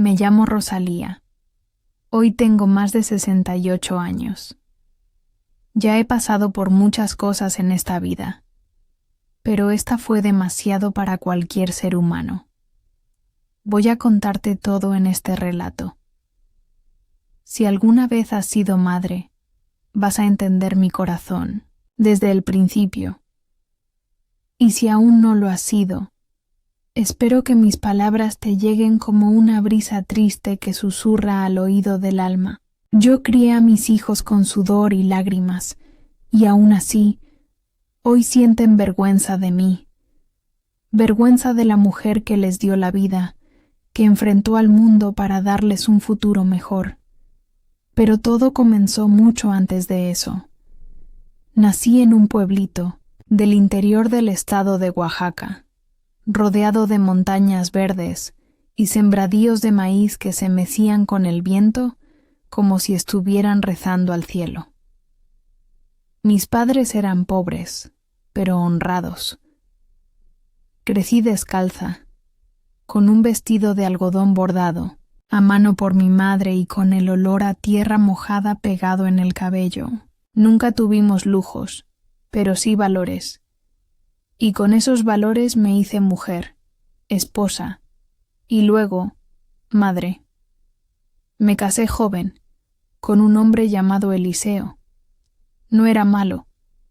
Me llamo Rosalía. Hoy tengo más de 68 años. Ya he pasado por muchas cosas en esta vida, pero esta fue demasiado para cualquier ser humano. Voy a contarte todo en este relato. Si alguna vez has sido madre, vas a entender mi corazón desde el principio. Y si aún no lo has sido, espero que mis palabras te lleguen como una brisa triste que susurra al oído del alma. Yo crié a mis hijos con sudor y lágrimas, y aún así, hoy sienten vergüenza de mí. Vergüenza de la mujer que les dio la vida, que enfrentó al mundo para darles un futuro mejor. Pero todo comenzó mucho antes de eso. Nací en un pueblito del interior del estado de Oaxaca, rodeado de montañas verdes y sembradíos de maíz que se mecían con el viento como si estuvieran rezando al cielo. Mis padres eran pobres, pero honrados. Crecí descalza, con un vestido de algodón bordado, a mano por mi madre y con el olor a tierra mojada pegado en el cabello. Nunca tuvimos lujos, pero sí valores. Y con esos valores me hice mujer, esposa, y luego, madre. Me casé joven, con un hombre llamado Eliseo. No era malo,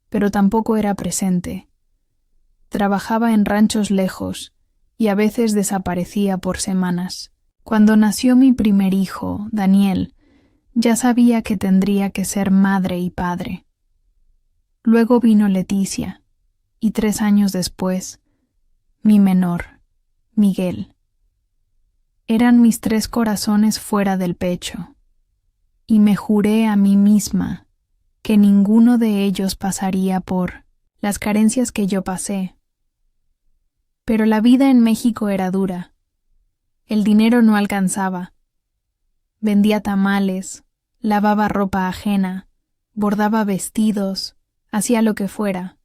pero tampoco era presente. Trabajaba en ranchos lejos, y a veces desaparecía por semanas. Cuando nació mi primer hijo, Daniel, ya sabía que tendría que ser madre y padre. Luego vino Leticia, y 3 años después, mi menor, Miguel. Eran mis 3 corazones fuera del pecho, y me juré a mí misma que ninguno de ellos pasaría por las carencias que yo pasé. Pero la vida en México era dura. El dinero no alcanzaba. Vendía tamales, lavaba ropa ajena, bordaba vestidos, hacía lo que fuera,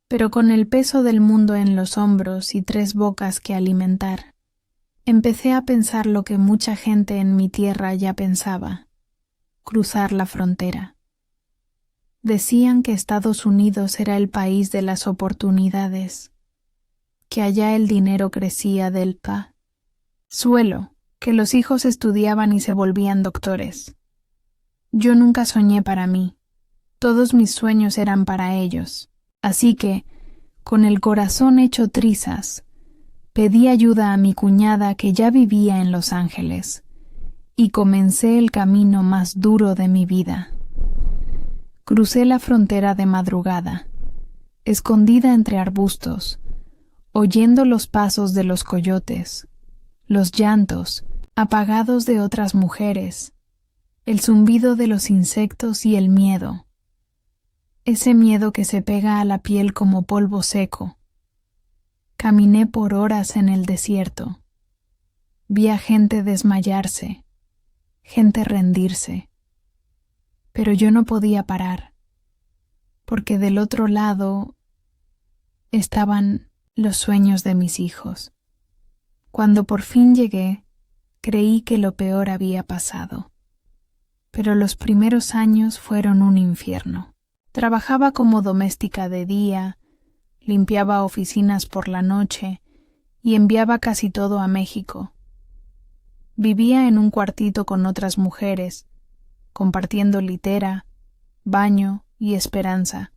pero con el peso del mundo en los hombros y 3 bocas que alimentar, empecé a pensar lo que mucha gente en mi tierra ya pensaba: cruzar la frontera. Decían que Estados Unidos era el país de las oportunidades, que allá el dinero crecía del suelo, que los hijos estudiaban y se volvían doctores. Yo nunca soñé para mí, todos mis sueños eran para ellos, así que, con el corazón hecho trizas, pedí ayuda a mi cuñada que ya vivía en Los Ángeles, y comencé el camino más duro de mi vida. Crucé la frontera de madrugada, escondida entre arbustos, oyendo los pasos de los coyotes, los llantos apagados de otras mujeres, el zumbido de los insectos y el miedo. Ese miedo que se pega a la piel como polvo seco. Caminé por horas en el desierto. Vi a gente desmayarse, gente rendirse. Pero yo no podía parar, porque del otro lado estaban los sueños de mis hijos. Cuando por fin llegué, creí que lo peor había pasado. Pero los primeros años fueron un infierno. Trabajaba como doméstica de día, limpiaba oficinas por la noche y enviaba casi todo a México. Vivía en un cuartito con otras mujeres, compartiendo litera, baño y esperanza.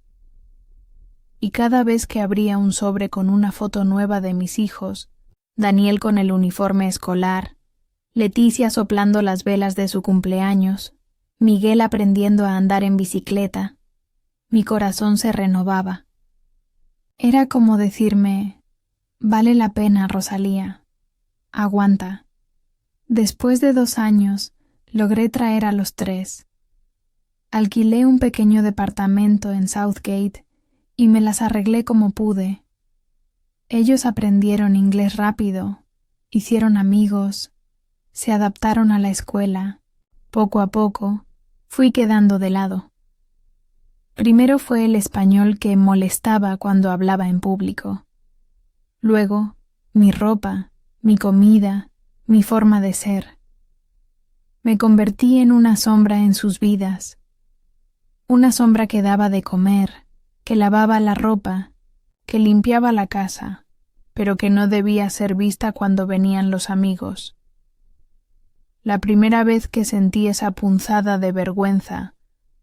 Y cada vez que abría un sobre con una foto nueva de mis hijos, Daniel con el uniforme escolar, Leticia soplando las velas de su cumpleaños, Miguel aprendiendo a andar en bicicleta, mi corazón se renovaba. Era como decirme: vale la pena, Rosalía, aguanta. Después de 2 años, logré traer a los 3. Alquilé un pequeño departamento en Southgate y me las arreglé como pude. Ellos aprendieron inglés rápido, hicieron amigos, se adaptaron a la escuela. Poco a poco, fui quedando de lado. Primero fue el español que molestaba cuando hablaba en público. Luego, mi ropa, mi comida, mi forma de ser. Me convertí en una sombra en sus vidas, una sombra que daba de comer, que lavaba la ropa, que limpiaba la casa, pero que no debía ser vista cuando venían los amigos. La primera vez que sentí esa punzada de vergüenza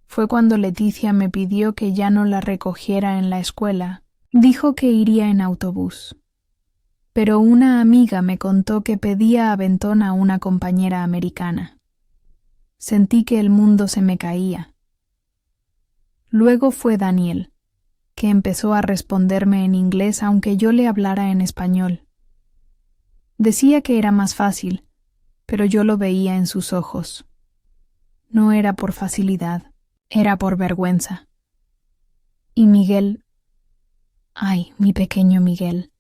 fue cuando Leticia me pidió que ya no la recogiera en la escuela. Dijo que iría en autobús. Pero una amiga me contó que pedía aventón a una compañera americana. Sentí que el mundo se me caía. Luego fue Daniel, que empezó a responderme en inglés aunque yo le hablara en español. Decía que era más fácil, pero yo lo veía en sus ojos. No era por facilidad, era por vergüenza. Y Miguel, ay, mi pequeño Miguel,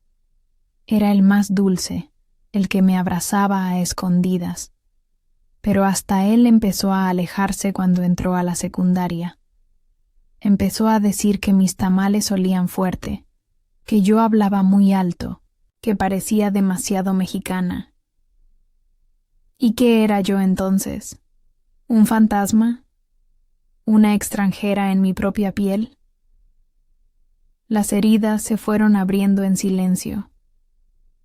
era el más dulce, el que me abrazaba a escondidas, pero hasta él empezó a alejarse cuando entró a la secundaria. Empezó a decir que mis tamales olían fuerte, que yo hablaba muy alto, que parecía demasiado mexicana. ¿Y qué era yo entonces? ¿Un fantasma? ¿Una extranjera en mi propia piel? Las heridas se fueron abriendo en silencio.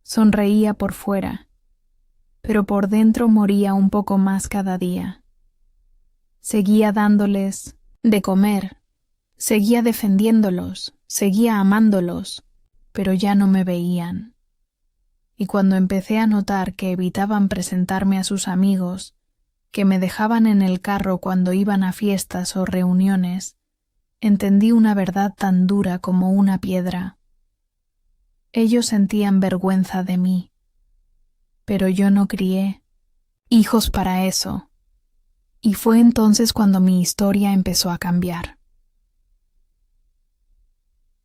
Sonreía por fuera, pero por dentro moría un poco más cada día. Seguía dándoles de comer, seguía defendiéndolos, seguía amándolos, pero ya no me veían. Y cuando empecé a notar que evitaban presentarme a sus amigos, que me dejaban en el carro cuando iban a fiestas o reuniones, entendí una verdad tan dura como una piedra. Ellos sentían vergüenza de mí, pero yo no crié hijos para eso, y fue entonces cuando mi historia empezó a cambiar.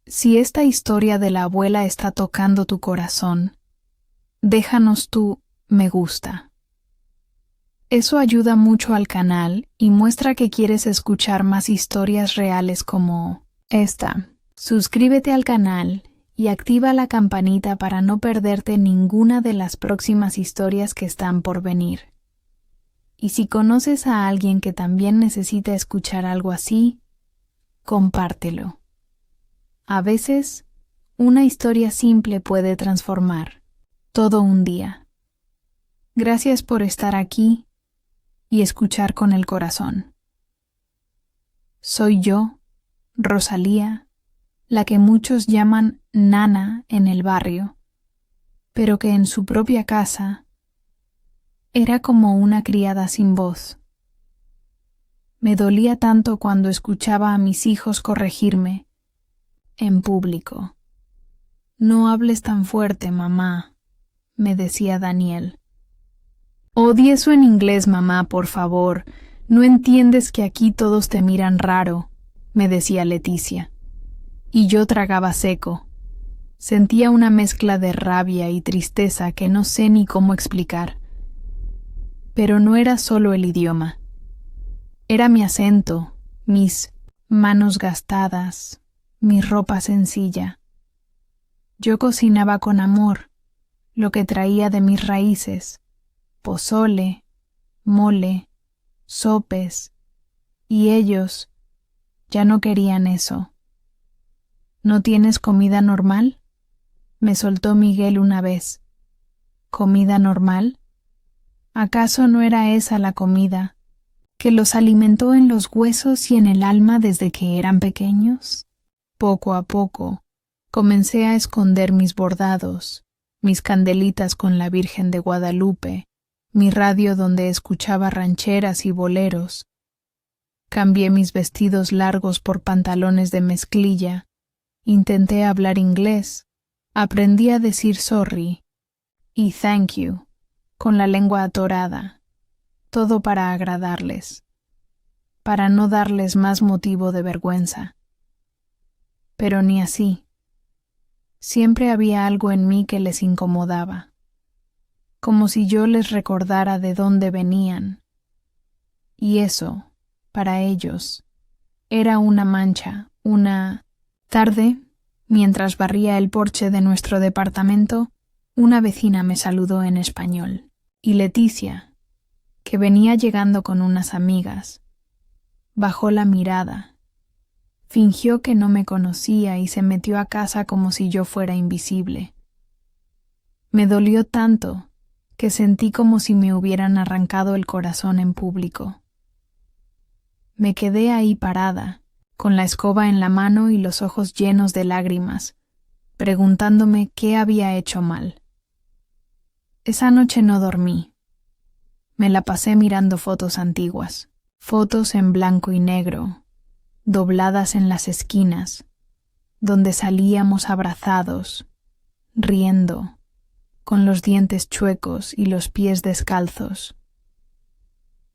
Si esta historia de la abuela está tocando tu corazón, déjanos tu me gusta. Eso ayuda mucho al canal y muestra que quieres escuchar más historias reales como esta. Suscríbete al canal y activa la campanita para no perderte ninguna de las próximas historias que están por venir. Y si conoces a alguien que también necesita escuchar algo así, compártelo. A veces, una historia simple puede transformar todo un día. Gracias por estar aquí y escuchar con el corazón. Soy yo, Rosalía, la que muchos llaman Nana en el barrio, pero que en su propia casa era como una criada sin voz. Me dolía tanto cuando escuchaba a mis hijos corregirme en público. No hables tan fuerte, mamá, me decía Daniel. Odia eso en inglés, mamá, por favor. No entiendes que aquí todos te miran raro, me decía Leticia. Y yo tragaba seco. Sentía una mezcla de rabia y tristeza que no sé ni cómo explicar. Pero no era solo el idioma. Era mi acento, mis manos gastadas, mi ropa sencilla. Yo cocinaba con amor, lo que traía de mis raíces. Pozole, mole, sopes, y ellos ya no querían eso. ¿No tienes comida normal?, me soltó Miguel una vez. ¿Comida normal? ¿Acaso no era esa la comida que los alimentó en los huesos y en el alma desde que eran pequeños? Poco a poco comencé a esconder mis bordados, mis candelitas con la Virgen de Guadalupe, mi radio donde escuchaba rancheras y boleros. Cambié mis vestidos largos por pantalones de mezclilla. Intenté hablar inglés. Aprendí a decir sorry y thank you con la lengua atorada. Todo para agradarles, para no darles más motivo de vergüenza. Pero ni así. Siempre había algo en mí que les incomodaba. Como si yo les recordara de dónde venían. Y eso, para ellos, era una mancha, una tarde, mientras barría el porche de nuestro departamento, una vecina me saludó en español, y Leticia, que venía llegando con unas amigas. Bajó la mirada. Fingió que no me conocía y se metió a casa como si yo fuera invisible. Me dolió tanto que sentí como si me hubieran arrancado el corazón en público. Me quedé ahí parada, con la escoba en la mano y los ojos llenos de lágrimas, preguntándome qué había hecho mal. Esa noche no dormí. Me la pasé mirando fotos antiguas, fotos en blanco y negro, dobladas en las esquinas, donde salíamos abrazados, riendo, con los dientes chuecos y los pies descalzos.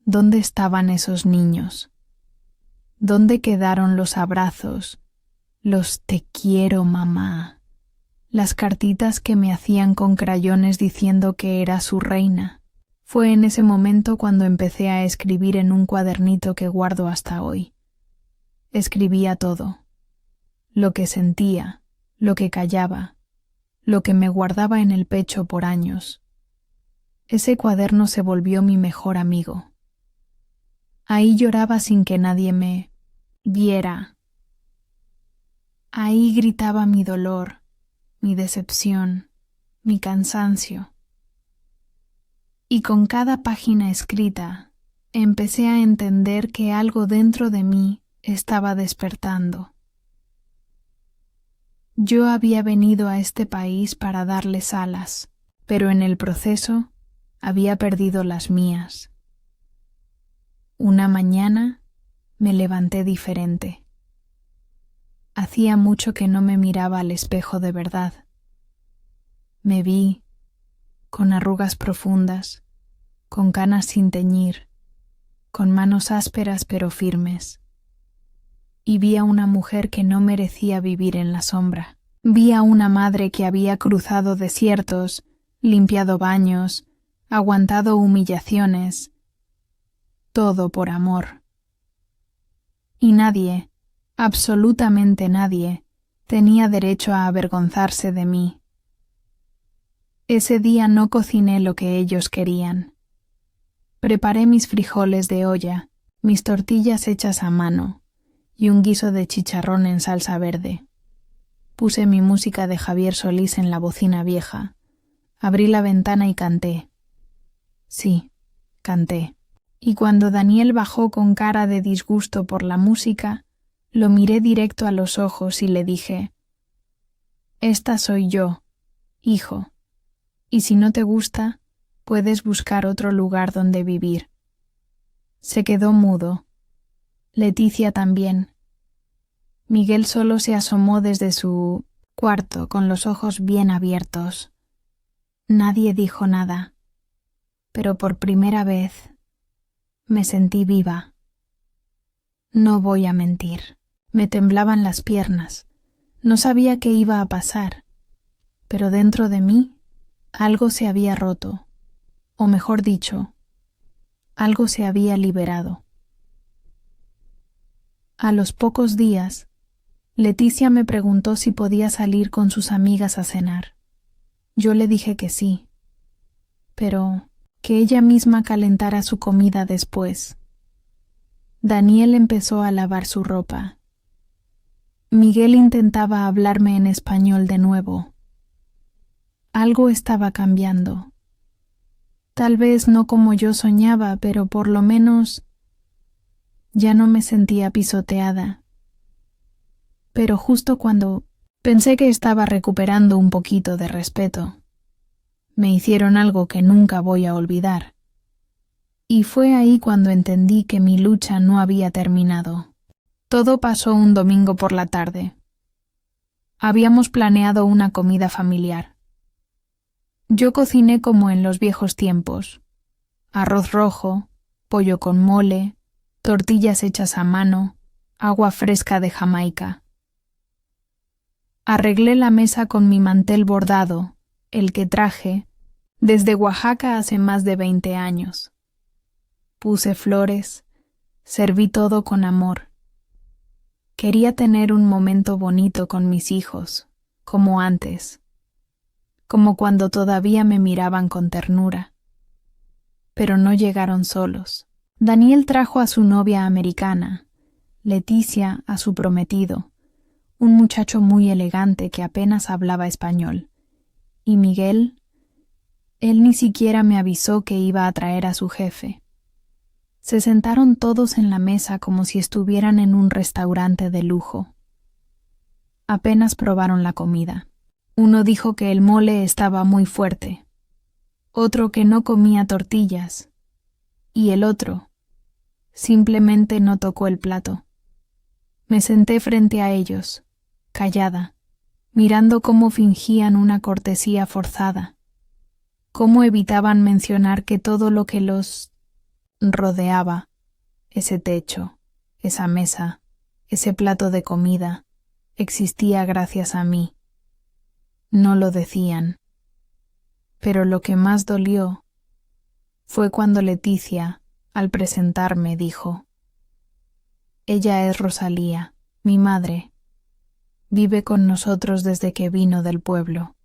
¿Dónde estaban esos niños? ¿Dónde quedaron los abrazos, los te quiero, mamá, las cartitas que me hacían con crayones diciendo que era su reina? Fue en ese momento cuando empecé a escribir en un cuadernito que guardo hasta hoy. Escribía todo, lo que sentía, lo que callaba, lo que me guardaba en el pecho por años. Ese cuaderno se volvió mi mejor amigo. Ahí lloraba sin que nadie me viera. Ahí gritaba mi dolor, mi decepción, mi cansancio. Y con cada página escrita, empecé a entender que algo dentro de mí estaba despertando. Yo había venido a este país para darles alas, pero en el proceso había perdido las mías. Una mañana me levanté diferente. Hacía mucho que no me miraba al espejo de verdad. Me vi con arrugas profundas, con canas sin teñir, con manos ásperas pero firmes. Y vi a una mujer que no merecía vivir en la sombra. Vi a una madre que había cruzado desiertos, limpiado baños, aguantado humillaciones, todo por amor. Y nadie, absolutamente nadie, tenía derecho a avergonzarse de mí. Ese día no cociné lo que ellos querían. Preparé mis frijoles de olla, mis tortillas hechas a mano y un guiso de chicharrón en salsa verde. Puse mi música de Javier Solís en la bocina vieja, abrí la ventana y canté. Sí, canté. Y cuando Daniel bajó con cara de disgusto por la música, lo miré directo a los ojos y le dije: «Esta soy yo, hijo, y si no te gusta, puedes buscar otro lugar donde vivir». Se quedó mudo. Leticia también. Miguel solo se asomó desde su cuarto con los ojos bien abiertos. Nadie dijo nada, pero por primera vez me sentí viva. No voy a mentir, me temblaban las piernas. No sabía qué iba a pasar, pero dentro de mí algo se había roto, o mejor dicho, algo se había liberado. A los pocos días, Leticia me preguntó si podía salir con sus amigas a cenar. Yo le dije que sí, pero que ella misma calentara su comida después. Daniel empezó a lavar su ropa. Miguel intentaba hablarme en español de nuevo. Algo estaba cambiando. Tal vez no como yo soñaba, pero por lo menos ya no me sentía pisoteada. Pero justo cuando pensé que estaba recuperando un poquito de respeto, me hicieron algo que nunca voy a olvidar. Y fue ahí cuando entendí que mi lucha no había terminado. Todo pasó un domingo por la tarde. Habíamos planeado una comida familiar. Yo cociné como en los viejos tiempos: arroz rojo, pollo con mole, tortillas hechas a mano, agua fresca de Jamaica. Arreglé la mesa con mi mantel bordado, el que traje desde Oaxaca hace más de 20 años. Puse flores, serví todo con amor. Quería tener un momento bonito con mis hijos, como antes, como cuando todavía me miraban con ternura. Pero no llegaron solos. Daniel trajo a su novia americana, Leticia a su prometido, un muchacho muy elegante que apenas hablaba español, y Miguel, él ni siquiera me avisó que iba a traer a su jefe. Se sentaron todos en la mesa como si estuvieran en un restaurante de lujo. Apenas probaron la comida. Uno dijo que el mole estaba muy fuerte, otro que no comía tortillas, y el otro simplemente no tocó el plato. Me senté frente a ellos, callada, mirando cómo fingían una cortesía forzada, cómo evitaban mencionar que todo lo que los rodeaba, ese techo, esa mesa, ese plato de comida, existía gracias a mí. No lo decían. Pero lo que más dolió fue cuando Leticia, al presentarme, dijo: «Ella es Rosalía, mi madre. Vive con nosotros desde que vino del pueblo».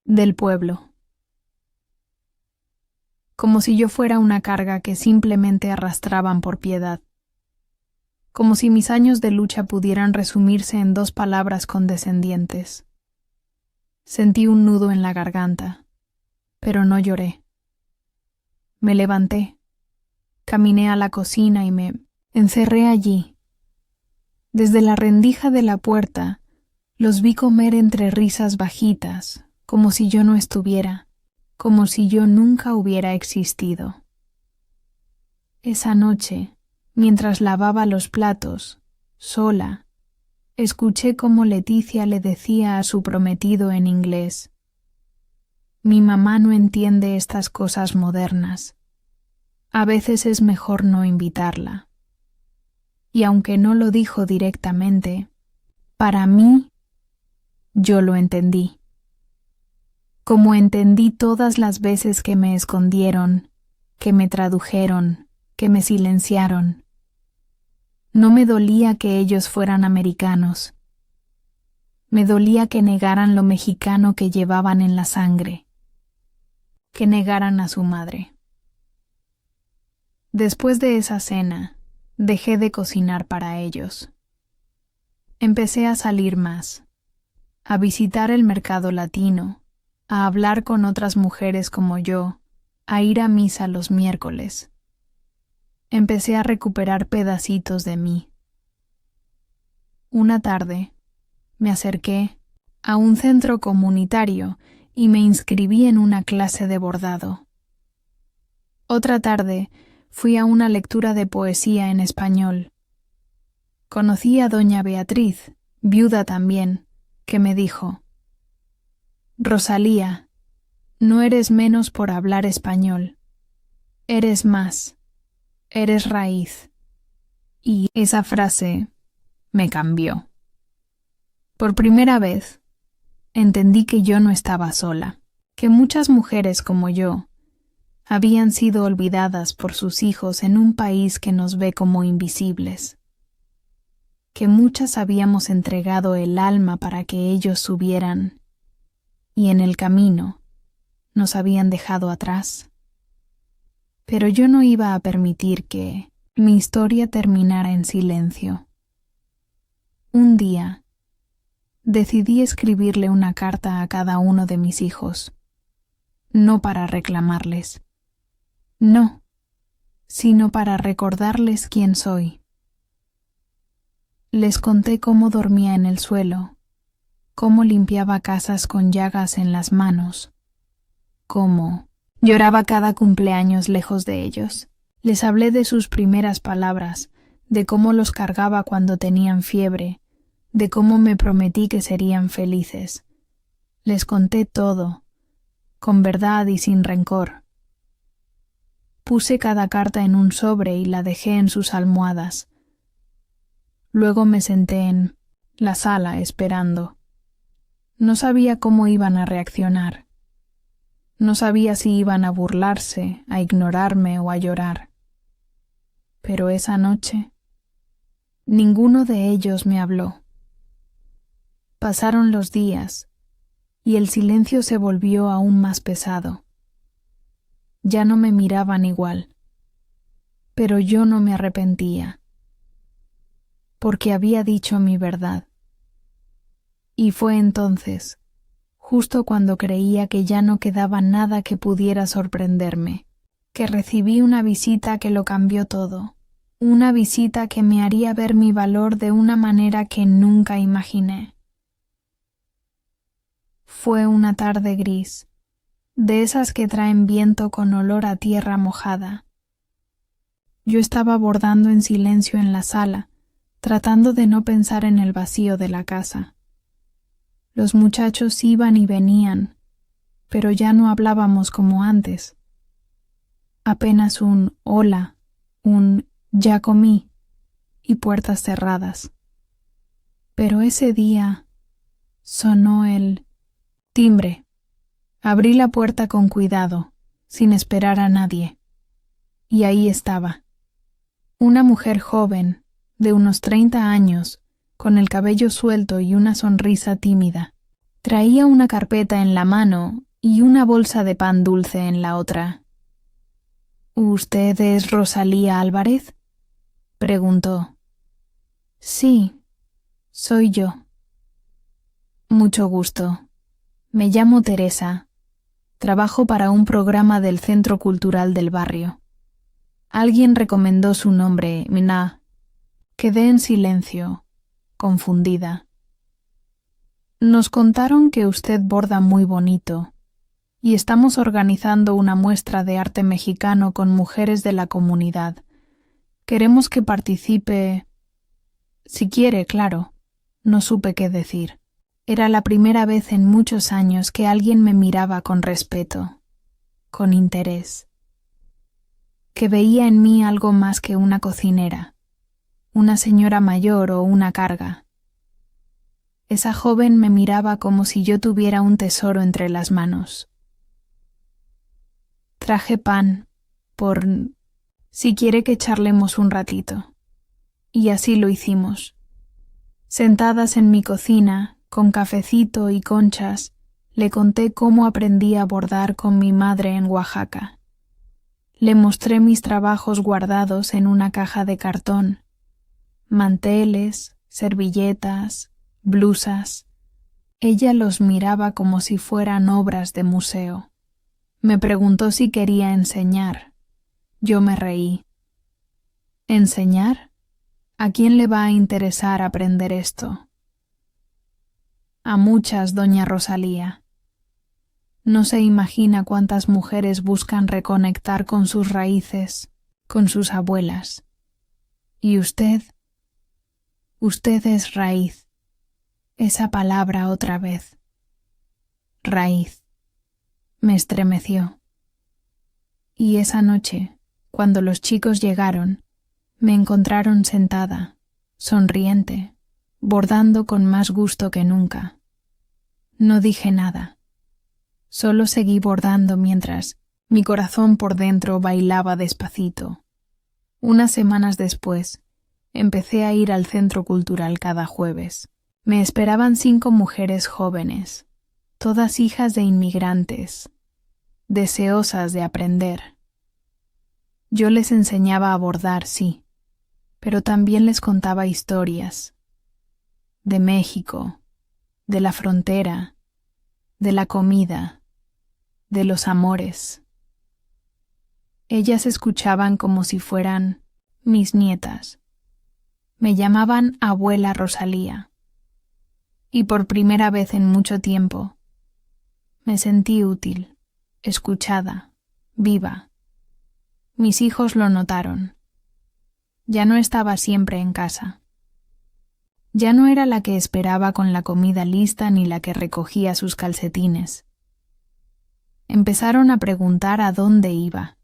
Del pueblo. Como si yo fuera una carga que simplemente arrastraban por piedad. Como si mis años de lucha pudieran resumirse en 2 palabras condescendientes. Sentí un nudo en la garganta, pero no lloré. Me levanté, caminé a la cocina y me encerré allí. Desde la rendija de la puerta, los vi comer entre risas bajitas, como si yo no estuviera, como si yo nunca hubiera existido. Esa noche, mientras lavaba los platos, sola, escuché cómo Leticia le decía a su prometido en inglés: «Mi mamá no entiende estas cosas modernas. A veces es mejor no invitarla». Y aunque no lo dijo directamente, para mí, yo lo entendí. Como entendí todas las veces que me escondieron, que me tradujeron, que me silenciaron. No me dolía que ellos fueran americanos. Me dolía que negaran lo mexicano que llevaban en la sangre, que negaran a su madre. Después de esa cena, dejé de cocinar para ellos. Empecé a salir más, a visitar el mercado latino, a hablar con otras mujeres como yo, a ir a misa los miércoles. Empecé a recuperar pedacitos de mí. Una tarde, me acerqué a un centro comunitario y me inscribí en una clase de bordado. Otra tarde, fui a una lectura de poesía en español. Conocí a doña Beatriz, viuda también, que me dijo: «Rosalía, no eres menos por hablar español. Eres más. Eres raíz». Y esa frase me cambió. Por primera vez, entendí que yo no estaba sola, que muchas mujeres como yo habían sido olvidadas por sus hijos en un país que nos ve como invisibles, que muchas habíamos entregado el alma para que ellos subieran, y en el camino nos habían dejado atrás. Pero yo no iba a permitir que mi historia terminara en silencio. Un día, decidí escribirle una carta a cada uno de mis hijos, no para reclamarles, no, sino para recordarles quién soy. Les conté cómo dormía en el suelo, cómo limpiaba casas con llagas en las manos, cómo lloraba cada cumpleaños lejos de ellos. Les hablé de sus primeras palabras, de cómo los cargaba cuando tenían fiebre, de cómo me prometí que serían felices. Les conté todo, con verdad y sin rencor. Puse cada carta en un sobre y la dejé en sus almohadas. Luego me senté en la sala esperando. No sabía cómo iban a reaccionar. No sabía si iban a burlarse, a ignorarme o a llorar. Pero esa noche, ninguno de ellos me habló. Pasaron los días y el silencio se volvió aún más pesado. ya no me miraban igual. Pero yo no me arrepentía, porque había dicho mi verdad. Y fue entonces, justo cuando creía que ya no quedaba nada que pudiera sorprenderme, que recibí una visita que lo cambió todo, una visita que me haría ver mi valor de una manera que nunca imaginé. Fue una tarde gris, de esas que traen viento con olor a tierra mojada. Yo estaba bordando en silencio en la sala, tratando de no pensar en el vacío de la casa. Los muchachos iban y venían, pero ya no hablábamos como antes. Apenas un hola, un ya comí y puertas cerradas. Pero ese día sonó el timbre. Abrí la puerta con cuidado, sin esperar a nadie. Y ahí estaba. Una mujer joven, de unos 30 años, con el cabello suelto y una sonrisa tímida. Traía una carpeta en la mano y una bolsa de pan dulce en la otra. ¿Usted es Rosalía Álvarez?, preguntó. Sí, soy yo. Mucho gusto. Me llamo Teresa. Trabajo para un programa del Centro Cultural del barrio. Alguien recomendó su nombre, Mina. Quedé en silencio, confundida. Nos contaron que usted borda muy bonito, y estamos organizando una muestra de arte mexicano con mujeres de la comunidad. Queremos que participe... Si quiere, claro. No supe qué decir. Era la primera vez en muchos años que alguien me miraba con respeto, con interés, que veía en mí algo más que una cocinera, una señora mayor o una carga. Esa joven me miraba como si yo tuviera un tesoro entre las manos. Traje pan, por si quiere que charlemos un ratito. Y así lo hicimos. Sentadas en mi cocina, con cafecito y conchas, le conté cómo aprendí a bordar con mi madre en Oaxaca. Le mostré mis trabajos guardados en una caja de cartón, manteles, servilletas, blusas. Ella los miraba como si fueran obras de museo. Me preguntó si quería enseñar. Yo me reí. ¿Enseñar? ¿A quién le va a interesar aprender esto? A muchas, doña Rosalía. No se imagina cuántas mujeres buscan reconectar con sus raíces, con sus abuelas. Y usted es raíz. Esa palabra otra vez. Raíz. Me estremeció. Y esa noche, cuando los chicos llegaron, me encontraron sentada, sonriente, bordando con más gusto que nunca. No dije nada. Solo seguí bordando mientras mi corazón por dentro bailaba despacito. Unas semanas después, empecé a ir al centro cultural cada jueves. Me esperaban 5 mujeres jóvenes, todas hijas de inmigrantes, deseosas de aprender. Yo les enseñaba a bordar, sí, pero también les contaba historias. De México, de la frontera, de la comida, de los amores. Ellas escuchaban como si fueran mis nietas. Me llamaban abuela Rosalía. Y por primera vez en mucho tiempo, me sentí útil, escuchada, viva. Mis hijos lo notaron. Ya no estaba siempre en casa. Ya no era la que esperaba con la comida lista ni la que recogía sus calcetines. Empezaron a preguntar a dónde iba.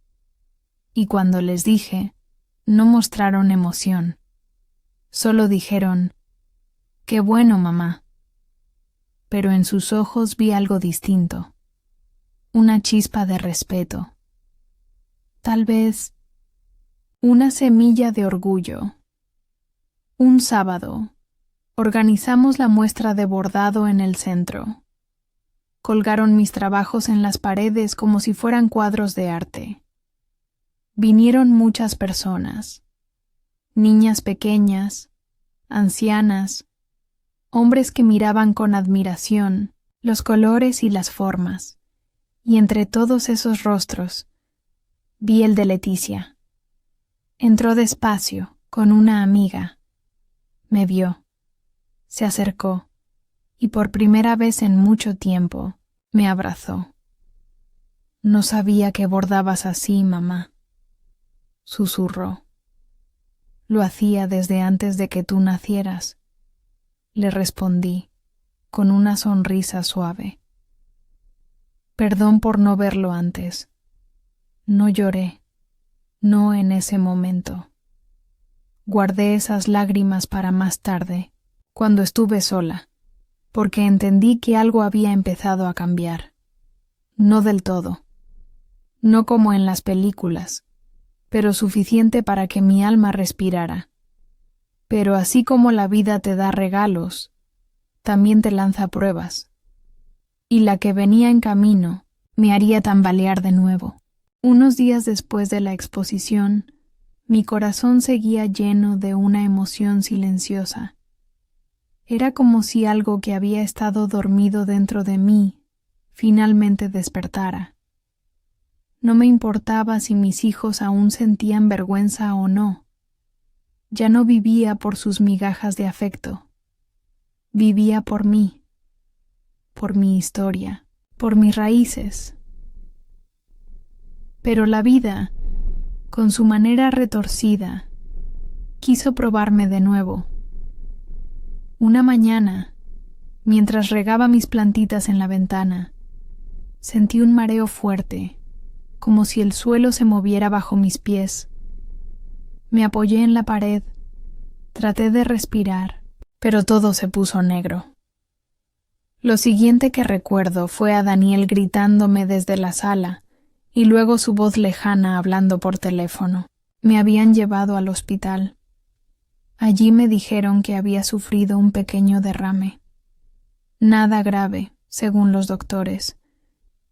Y cuando les dije, no mostraron emoción. Solo dijeron, «Qué bueno, mamá». Pero en sus ojos vi algo distinto. Una chispa de respeto. Tal vez una semilla de orgullo. Un sábado, organizamos la muestra de bordado en el centro. Colgaron mis trabajos en las paredes como si fueran cuadros de arte. Vinieron muchas personas, niñas pequeñas, ancianas, hombres que miraban con admiración los colores y las formas, y entre todos esos rostros vi el de Leticia. Entró despacio, con una amiga. Me vio, se acercó, y por primera vez en mucho tiempo me abrazó. «No sabía que bordabas así, mamá», susurró. «Lo hacía desde antes de que tú nacieras», le respondí, con una sonrisa suave. «Perdón por no verlo antes. No lloré, no en ese momento. Guardé esas lágrimas para más tarde, cuando estuve sola, porque entendí que algo había empezado a cambiar. No del todo, no como en las películas, pero suficiente para que mi alma respirara. Pero así como la vida te da regalos, también te lanza pruebas. Y la que venía en camino me haría tambalear de nuevo». Unos días después de la exposición, mi corazón seguía lleno de una emoción silenciosa. Era como si algo que había estado dormido dentro de mí finalmente despertara. No me importaba si mis hijos aún sentían vergüenza o no. Ya no vivía por sus migajas de afecto. Vivía por mí, por mi historia, por mis raíces. Pero la vida, con su manera retorcida, quiso probarme de nuevo. Una mañana, mientras regaba mis plantitas en la ventana, sentí un mareo fuerte, como si el suelo se moviera bajo mis pies. Me apoyé en la pared, traté de respirar, pero todo se puso negro. Lo siguiente que recuerdo fue a Daniel gritándome desde la sala, y luego su voz lejana hablando por teléfono. Me habían llevado al hospital. Allí me dijeron que había sufrido un pequeño derrame. Nada grave, según los doctores,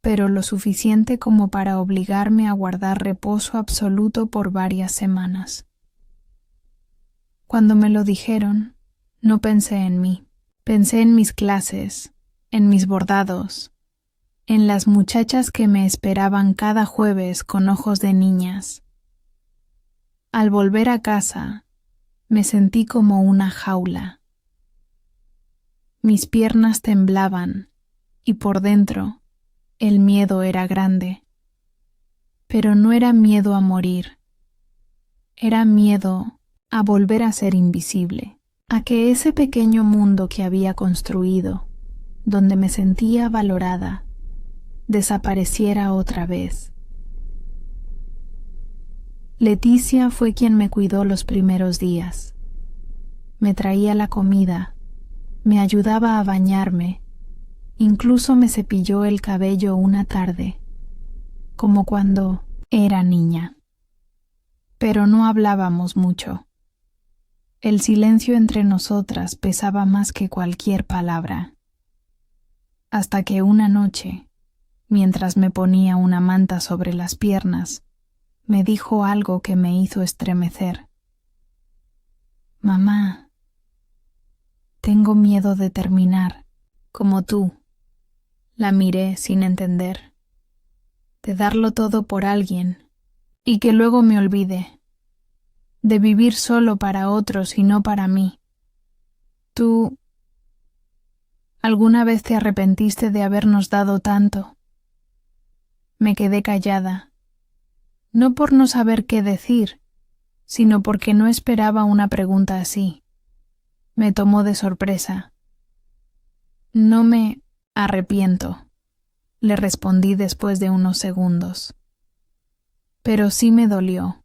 pero lo suficiente como para obligarme a guardar reposo absoluto por varias semanas. Cuando me lo dijeron, no pensé en mí. Pensé en mis clases, en mis bordados, en las muchachas que me esperaban cada jueves con ojos de niñas. Al volver a casa, me sentí como una jaula. Mis piernas temblaban y por dentro el miedo era grande. Pero no era miedo a morir. Era miedo a volver a ser invisible, a que ese pequeño mundo que había construido, donde me sentía valorada, desapareciera otra vez. Leticia fue quien me cuidó los primeros días. Me traía la comida, me ayudaba a bañarme, incluso me cepilló el cabello una tarde, como cuando era niña. Pero no hablábamos mucho. El silencio entre nosotras pesaba más que cualquier palabra. Hasta que una noche, mientras me ponía una manta sobre las piernas, me dijo algo que me hizo estremecer. «Mamá, tengo miedo de terminar, como tú». La miré sin entender. «De darlo todo por alguien, y que luego me olvide. De vivir solo para otros y no para mí. Tú, ¿alguna vez te arrepentiste de habernos dado tanto?» Me quedé callada, no por no saber qué decir, sino porque no esperaba una pregunta así. Me tomó de sorpresa. «No me arrepiento», le respondí después de unos segundos. Pero sí me dolió.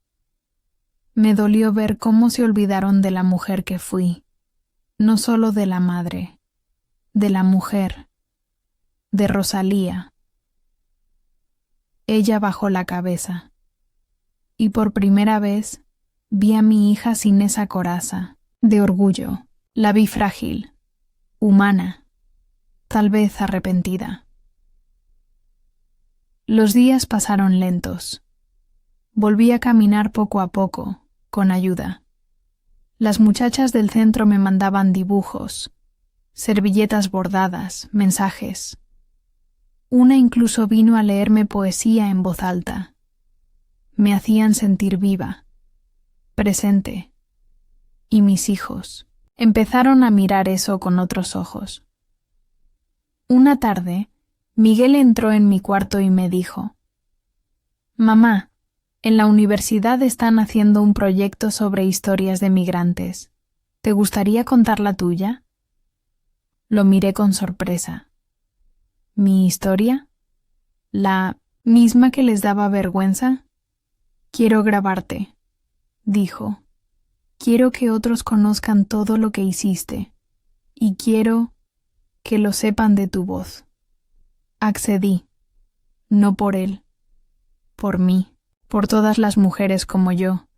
Me dolió ver cómo se olvidaron de la mujer que fui, no solo de la madre, de la mujer, de Rosalía. Ella bajó la cabeza, y por primera vez vi a mi hija sin esa coraza de orgullo. La vi frágil, humana, tal vez arrepentida. Los días pasaron lentos. Volví a caminar poco a poco, con ayuda. Las muchachas del centro me mandaban dibujos, servilletas bordadas, mensajes. Una incluso vino a leerme poesía en voz alta. Me hacían sentir viva, presente. Y mis hijos empezaron a mirar eso con otros ojos. Una tarde, Miguel entró en mi cuarto y me dijo: «Mamá, en la universidad están haciendo un proyecto sobre historias de migrantes. ¿Te gustaría contar la tuya?». Lo miré con sorpresa. ¿Mi historia? ¿La misma que les daba vergüenza? «Quiero grabarte», dijo. «Quiero que otros conozcan todo lo que hiciste, y quiero que lo sepan de tu voz». Accedí, no por él, por mí, por todas las mujeres como yo,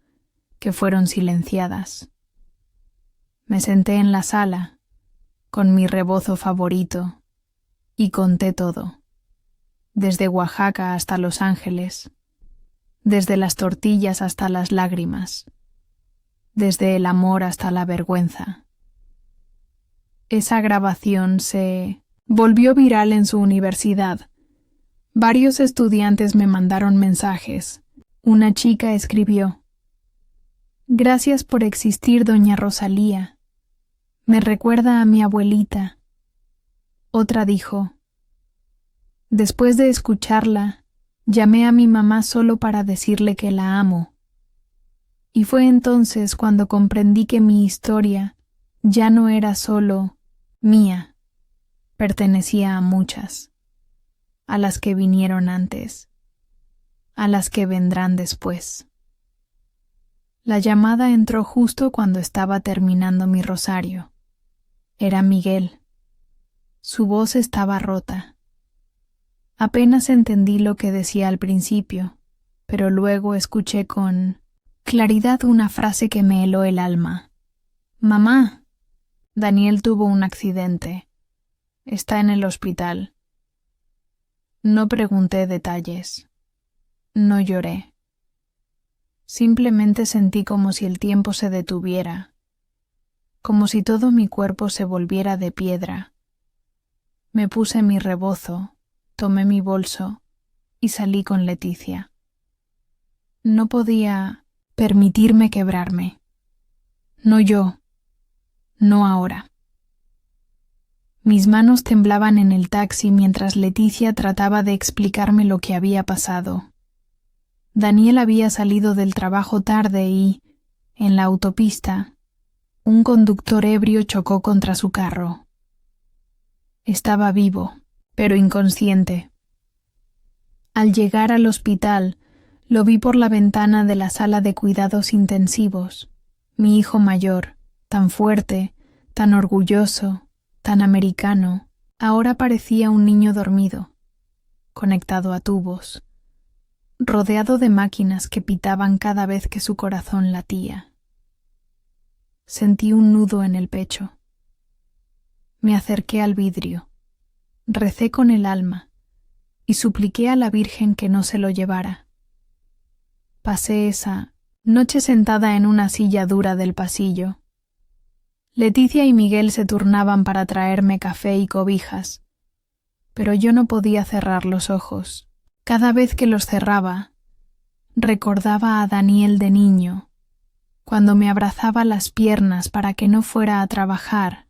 que fueron silenciadas. Me senté en la sala, con mi rebozo favorito, y conté todo, desde Oaxaca hasta Los Ángeles, desde las tortillas hasta las lágrimas, desde el amor hasta la vergüenza. Esa grabación se volvió viral en su universidad. Varios estudiantes me mandaron mensajes. Una chica escribió: «Gracias por existir, doña Rosalía. Me recuerda a mi abuelita». Otra dijo: «Después de escucharla, llamé a mi mamá solo para decirle que la amo». Y fue entonces cuando comprendí que mi historia ya no era solo mía, pertenecía a muchas, a las que vinieron antes, a las que vendrán después. La llamada entró justo cuando estaba terminando mi rosario. Era Miguel. Su voz estaba rota. Apenas entendí lo que decía al principio, pero luego escuché con claridad una frase que me heló el alma. «Mamá, Daniel tuvo un accidente. Está en el hospital». No pregunté detalles. No lloré. Simplemente sentí como si el tiempo se detuviera, como si todo mi cuerpo se volviera de piedra. Me puse mi rebozo, tomé mi bolso y salí con Leticia. No podía permitirme quebrarme. No yo. No ahora. Mis manos temblaban en el taxi mientras Leticia trataba de explicarme lo que había pasado. Daniel había salido del trabajo tarde y, en la autopista, un conductor ebrio chocó contra su carro. Estaba vivo, pero inconsciente. Al llegar al hospital, lo vi por la ventana de la sala de cuidados intensivos. Mi hijo mayor, tan fuerte, tan orgulloso, tan americano, ahora parecía un niño dormido, conectado a tubos, rodeado de máquinas que pitaban cada vez que su corazón latía. Sentí un nudo en el pecho. Me acerqué al vidrio, recé con el alma y supliqué a la Virgen que no se lo llevara. Pasé esa noche sentada en una silla dura del pasillo. Leticia y Miguel se turnaban para traerme café y cobijas, pero yo no podía cerrar los ojos. Cada vez que los cerraba, recordaba a Daniel de niño, cuando me abrazaba las piernas para que no fuera a trabajar,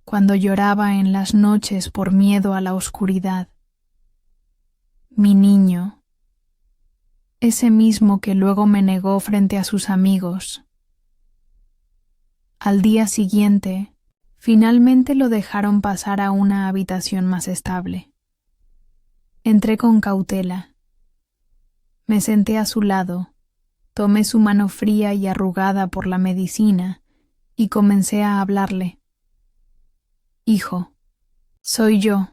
cuando lloraba en las noches por miedo a la oscuridad. Mi niño, ese mismo que luego me negó frente a sus amigos. Al día siguiente, finalmente lo dejaron pasar a una habitación más estable. Entré con cautela. Me senté a su lado, tomé su mano fría y arrugada por la medicina y comencé a hablarle. «Hijo, soy yo,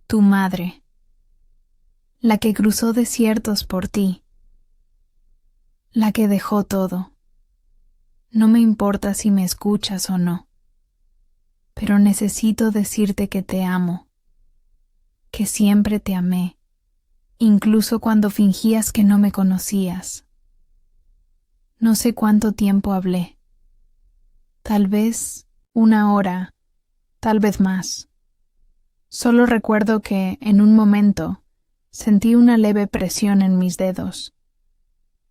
tu madre, la que cruzó desiertos por ti, la que dejó todo. No me importa si me escuchas o no, pero necesito decirte que te amo, que siempre te amé incluso cuando fingías que no me conocías. No sé cuánto tiempo hablé. Tal vez 1 hora, tal vez más. Solo recuerdo que, en un momento, sentí una leve presión en mis dedos.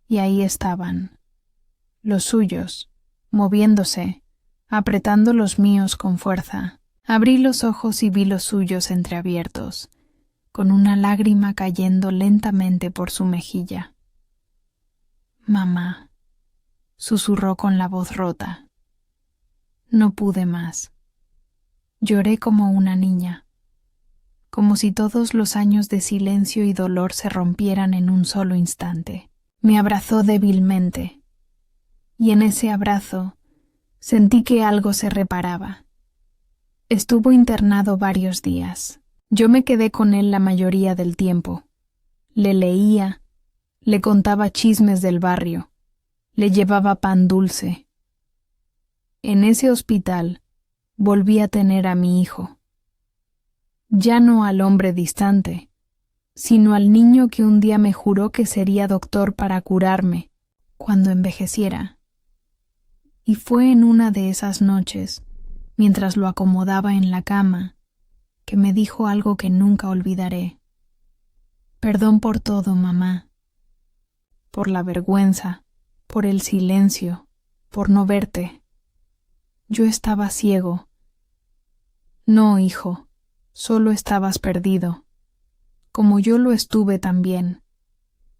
Y ahí estaban, los suyos, moviéndose, apretando los míos con fuerza. Abrí los ojos y vi los suyos entreabiertos, con una lágrima cayendo lentamente por su mejilla. Mamá, susurró con la voz rota. No pude más. Lloré como una niña, como si todos los años de silencio y dolor se rompieran en un solo instante. Me abrazó débilmente, y en ese abrazo sentí que algo se reparaba. Estuvo internado varios días. Yo me quedé con él la mayoría del tiempo. Le leía, le contaba chismes del barrio, le llevaba pan dulce. En ese hospital volví a tener a mi hijo. Ya no al hombre distante, sino al niño que un día me juró que sería doctor para curarme cuando envejeciera. Y fue en una de esas noches, mientras lo acomodaba en la cama, que me dijo algo que nunca olvidaré. Perdón por todo, mamá. Por la vergüenza, por el silencio, por no verte. Yo estaba ciego. No, hijo, solo estabas perdido, como yo lo estuve también.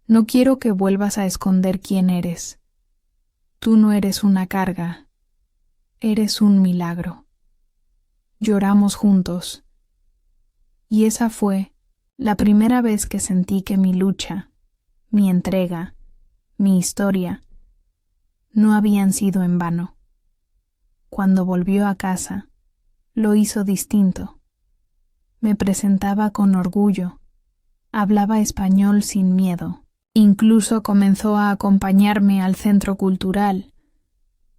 No quiero que vuelvas a esconder quién eres. Tú no eres una carga, eres un milagro. Lloramos juntos, y esa fue la primera vez que sentí que mi lucha, mi entrega, mi historia, no habían sido en vano. Cuando volvió a casa, lo hizo distinto. Me presentaba con orgullo, hablaba español sin miedo. Incluso comenzó a acompañarme al centro cultural,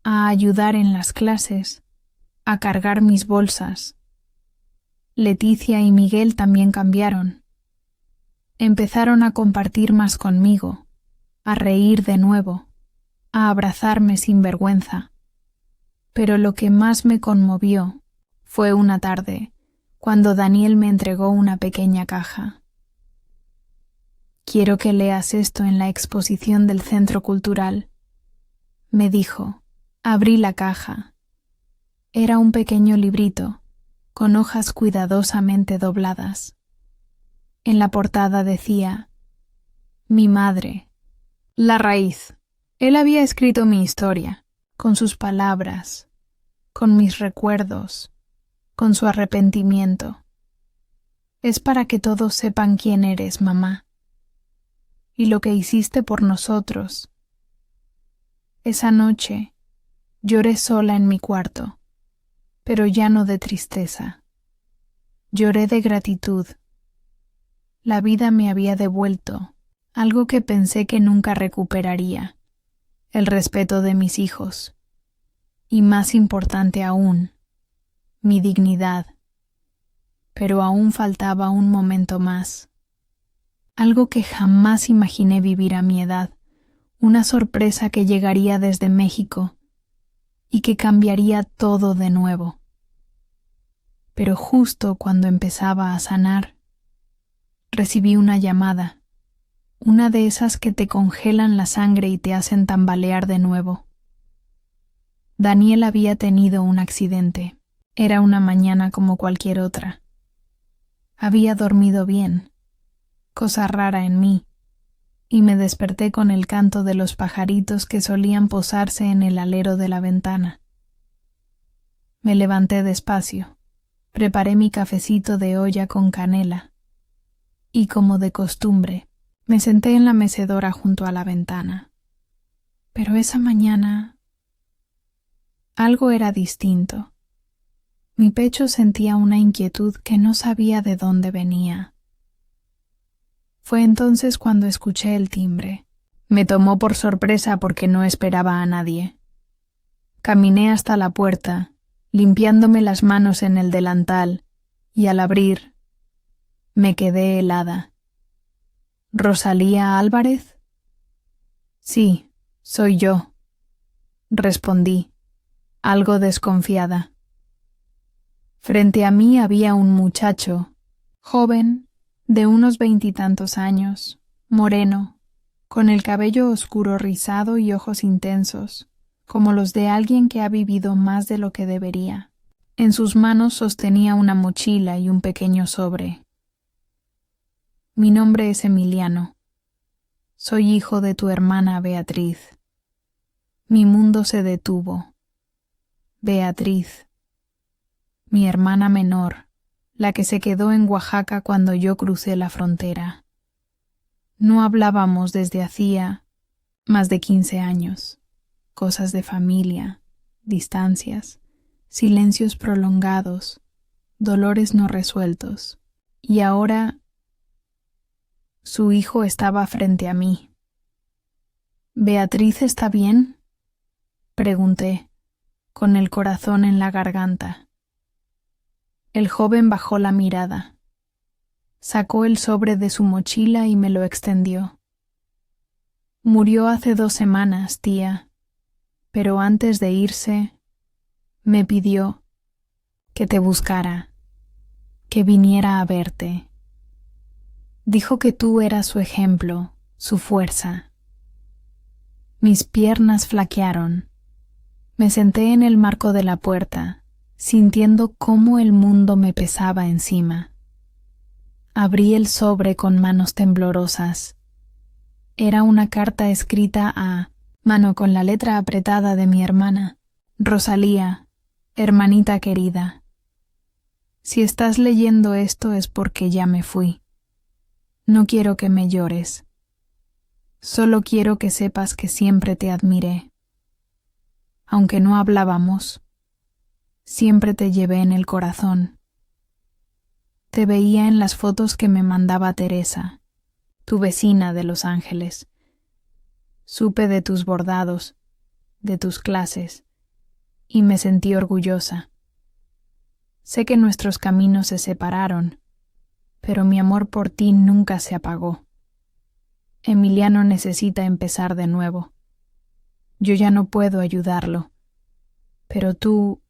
a ayudar en las clases, a cargar mis bolsas. Leticia y Miguel también cambiaron. Empezaron a compartir más conmigo, a reír de nuevo, a abrazarme sin vergüenza. Pero lo que más me conmovió fue una tarde, cuando Daniel me entregó una pequeña caja. Quiero que leas esto en la exposición del Centro Cultural, me dijo. Abrí la caja. Era un pequeño librito, con hojas cuidadosamente dobladas. En la portada decía: Mi madre. La raíz. Él había escrito mi historia, con sus palabras, con mis recuerdos, con su arrepentimiento. Es para que todos sepan quién eres, mamá, y lo que hiciste por nosotros. Esa noche lloré sola en mi cuarto, pero ya no de tristeza. Lloré de gratitud. La vida me había devuelto algo que pensé que nunca recuperaría, el respeto de mis hijos, y más importante aún, mi dignidad. Pero aún faltaba un momento más. Algo que jamás imaginé vivir a mi edad, una sorpresa que llegaría desde México y que cambiaría todo de nuevo. Pero justo cuando empezaba a sanar, recibí una llamada, una de esas que te congelan la sangre y te hacen tambalear de nuevo. Daniel había tenido un accidente. Era una mañana como cualquier otra. Había dormido bien, cosa rara en mí, y me desperté con el canto de los pajaritos que solían posarse en el alero de la ventana. Me levanté despacio, preparé mi cafecito de olla con canela, y como de costumbre, me senté en la mecedora junto a la ventana. Pero esa mañana algo era distinto. Mi pecho sentía una inquietud que no sabía de dónde venía. Fue entonces cuando escuché el timbre. Me tomó por sorpresa porque no esperaba a nadie. Caminé hasta la puerta, limpiándome las manos en el delantal, y al abrir, me quedé helada. ¿Rosalía Álvarez? Sí, soy yo, respondí, algo desconfiada. Frente a mí había un muchacho, joven, de unos 20 años, moreno, con el cabello oscuro rizado y ojos intensos, como los de alguien que ha vivido más de lo que debería. En sus manos sostenía una mochila y un pequeño sobre. Mi nombre es Emiliano. Soy hijo de tu hermana Beatriz. Mi mundo se detuvo. Beatriz, mi hermana menor, la que se quedó en Oaxaca cuando yo crucé la frontera. No hablábamos desde hacía más de 15 años. Cosas de familia, distancias, silencios prolongados, dolores no resueltos. Y ahora su hijo estaba frente a mí. ¿Beatriz está bien?, pregunté, con el corazón en la garganta. El joven bajó la mirada. Sacó el sobre de su mochila y me lo extendió. Murió hace 2 semanas, tía, pero antes de irse, me pidió que te buscara, que viniera a verte. Dijo que tú eras su ejemplo, su fuerza. Mis piernas flaquearon. Me senté en el marco de la puerta, sintiendo cómo el mundo me pesaba encima. Abrí el sobre con manos temblorosas. Era una carta escrita a mano con la letra apretada de mi hermana. Rosalía, hermanita querida. Si estás leyendo esto es porque ya me fui. No quiero que me llores. Solo quiero que sepas que siempre te admiré. Aunque no hablábamos, siempre te llevé en el corazón. Te veía en las fotos que me mandaba Teresa, tu vecina de Los Ángeles. Supe de tus bordados, de tus clases, y me sentí orgullosa. Sé que nuestros caminos se separaron, pero mi amor por ti nunca se apagó. Emiliano necesita empezar de nuevo. Yo ya no puedo ayudarlo, pero tú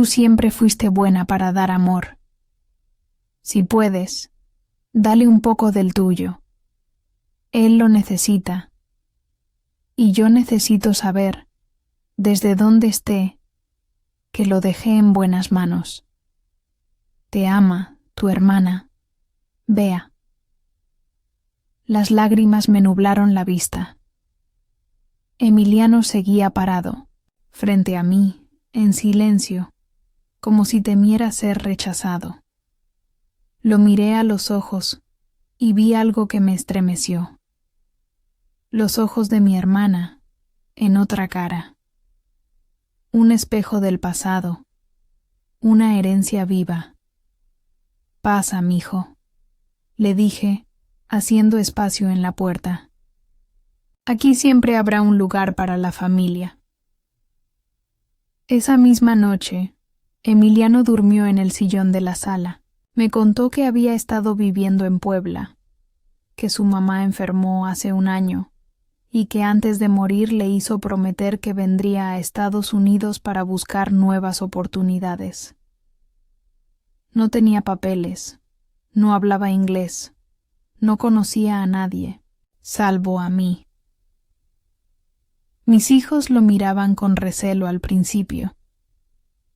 siempre fuiste buena para dar amor. Si puedes, dale un poco del tuyo. Él lo necesita. Y yo necesito saber, desde donde esté, que lo dejé en buenas manos. Te ama, tu hermana, Bea. Las lágrimas me nublaron la vista. Emiliano seguía parado, frente a mí, en silencio, como si temiera ser rechazado. Lo miré a los ojos y vi algo que me estremeció. Los ojos de mi hermana, en otra cara. Un espejo del pasado, una herencia viva. Pasa, mijo, le dije, haciendo espacio en la puerta. Aquí siempre habrá un lugar para la familia. Esa misma noche, Emiliano durmió en el sillón de la sala. Me contó que había estado viviendo en Puebla, que su mamá enfermó hace 1 año y que antes de morir le hizo prometer que vendría a Estados Unidos para buscar nuevas oportunidades. No tenía papeles, no hablaba inglés, no conocía a nadie, salvo a mí. Mis hijos lo miraban con recelo al principio.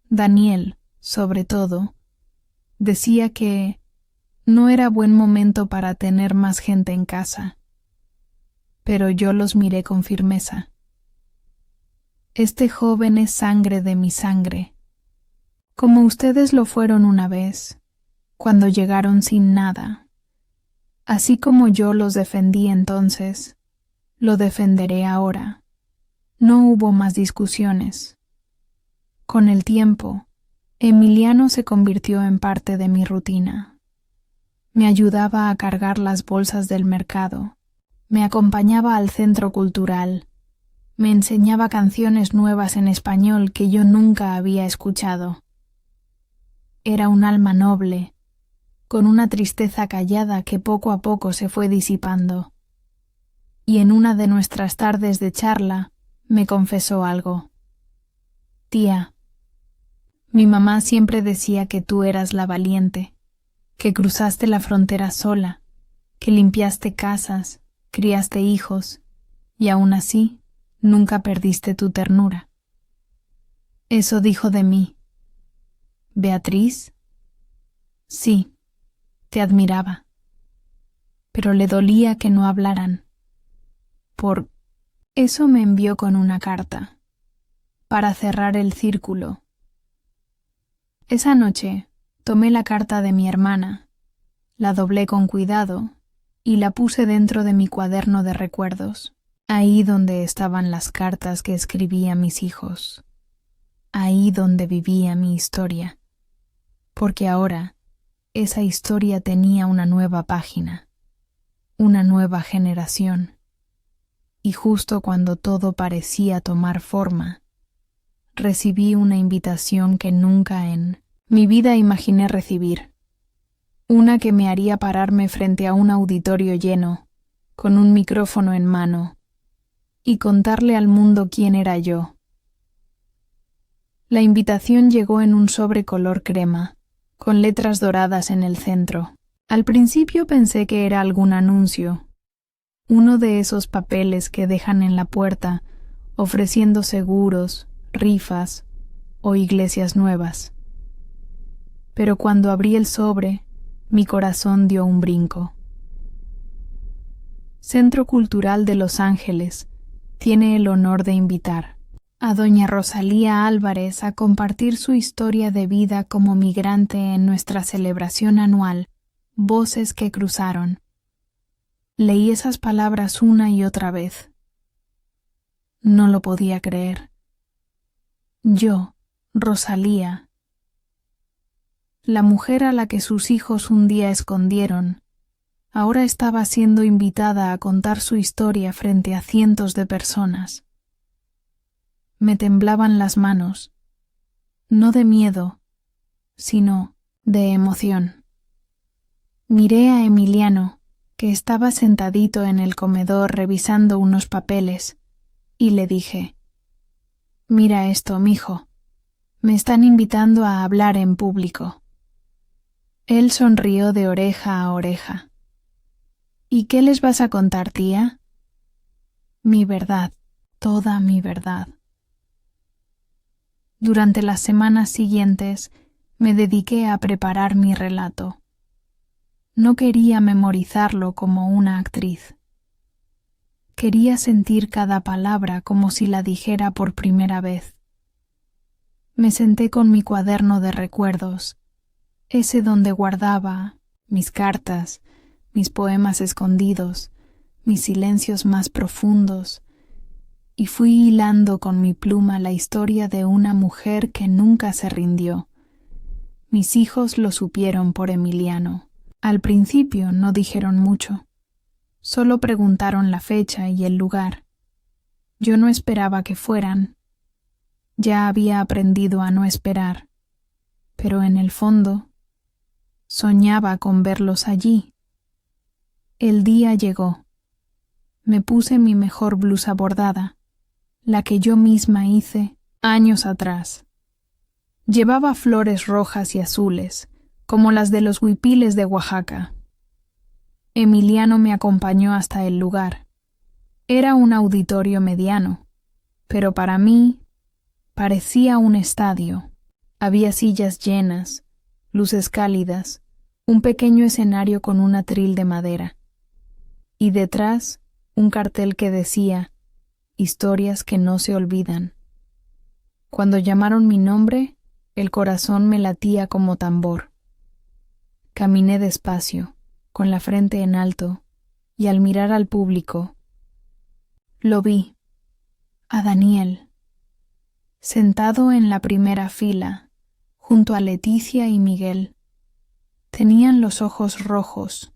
Daniel, sobre todo, decía que no era buen momento para tener más gente en casa, pero yo los miré con firmeza. Este joven es sangre de mi sangre, como ustedes lo fueron una vez, cuando llegaron sin nada. Así como yo los defendí entonces, lo defenderé ahora. No hubo más discusiones. Con el tiempo, Emiliano se convirtió en parte de mi rutina. Me ayudaba a cargar las bolsas del mercado, me acompañaba al centro cultural, me enseñaba canciones nuevas en español que yo nunca había escuchado. Era un alma noble, con una tristeza callada que poco a poco se fue disipando. y en una de nuestras tardes de charla me confesó algo. Tía, mi mamá siempre decía que tú eras la valiente, que cruzaste la frontera sola, que limpiaste casas, criaste hijos, y aún así nunca perdiste tu ternura. Eso dijo de mí. ¿Beatriz? Sí, te admiraba. Pero le dolía que no hablaran. Por eso me envió con una carta, para cerrar el círculo. Esa noche tomé la carta de mi hermana, la doblé con cuidado y la puse dentro de mi cuaderno de recuerdos, ahí donde estaban las cartas que escribí a mis hijos, ahí donde vivía mi historia, porque ahora esa historia tenía una nueva página, una nueva generación, y justo cuando todo parecía tomar forma, recibí una invitación que nunca en mi vida imaginé recibir, una que me haría pararme frente a un auditorio lleno, con un micrófono en mano, y contarle al mundo quién era yo. La invitación llegó en un sobre color crema, con letras doradas en el centro. Al principio pensé que era algún anuncio, uno de esos papeles que dejan en la puerta ofreciendo seguros, rifas o iglesias nuevas. Pero cuando abrí el sobre, mi corazón dio un brinco. Centro Cultural de Los Ángeles tiene el honor de invitar a doña Rosalía Álvarez a compartir su historia de vida como migrante en nuestra celebración anual Voces que Cruzaron. Leí esas palabras una y otra vez. No lo podía creer. Yo, Rosalía, la mujer a la que sus hijos un día escondieron, ahora estaba siendo invitada a contar su historia frente a cientos de personas. Me temblaban las manos, no de miedo, sino de emoción. Miré a Emiliano, que estaba sentadito en el comedor revisando unos papeles, y le dije: «Mira esto, mijo, me están invitando a hablar en público». Él sonrió de oreja a oreja. «¿Y qué les vas a contar, tía?» «Mi verdad, toda mi verdad». Durante las semanas siguientes me dediqué a preparar mi relato. No quería memorizarlo como una actriz. Quería sentir cada palabra como si la dijera por primera vez. Me senté con mi cuaderno de recuerdos, ese donde guardaba mis cartas, mis poemas escondidos, mis silencios más profundos, y fui hilando con mi pluma la historia de una mujer que nunca se rindió. Mis hijos lo supieron por Emiliano. Al principio no dijeron mucho. Solo preguntaron la fecha y el lugar. Yo no esperaba que fueran. Ya había aprendido a no esperar. Pero en el fondo, soñaba con verlos allí. El día llegó. Me puse mi mejor blusa bordada, la que yo misma hice años atrás. Llevaba flores rojas y azules, como las de los huipiles de Oaxaca. Emiliano me acompañó hasta el lugar. Era un auditorio mediano, pero para mí parecía un estadio. Había sillas llenas, luces cálidas, un pequeño escenario con un atril de madera. Y detrás, un cartel que decía: «Historias que no se olvidan». Cuando llamaron mi nombre, el corazón me latía como tambor. Caminé despacio, con la frente en alto, y al mirar al público, lo vi, a Daniel, sentado en la primera fila, junto a Leticia y Miguel. Tenían los ojos rojos,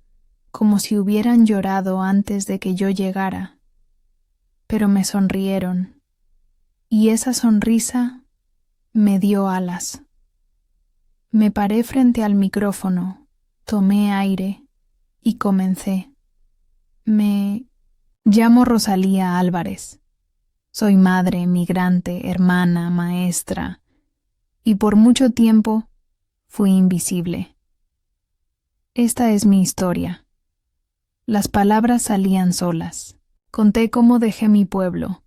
como si hubieran llorado antes de que yo llegara, pero me sonrieron, y esa sonrisa me dio alas. Me paré frente al micrófono, tomé aire y comencé. Me Llamo Rosalía Álvarez. Soy madre, migrante, hermana, maestra, y por mucho tiempo fui invisible. Esta es mi historia. Las palabras salían solas. Conté cómo dejé mi pueblo,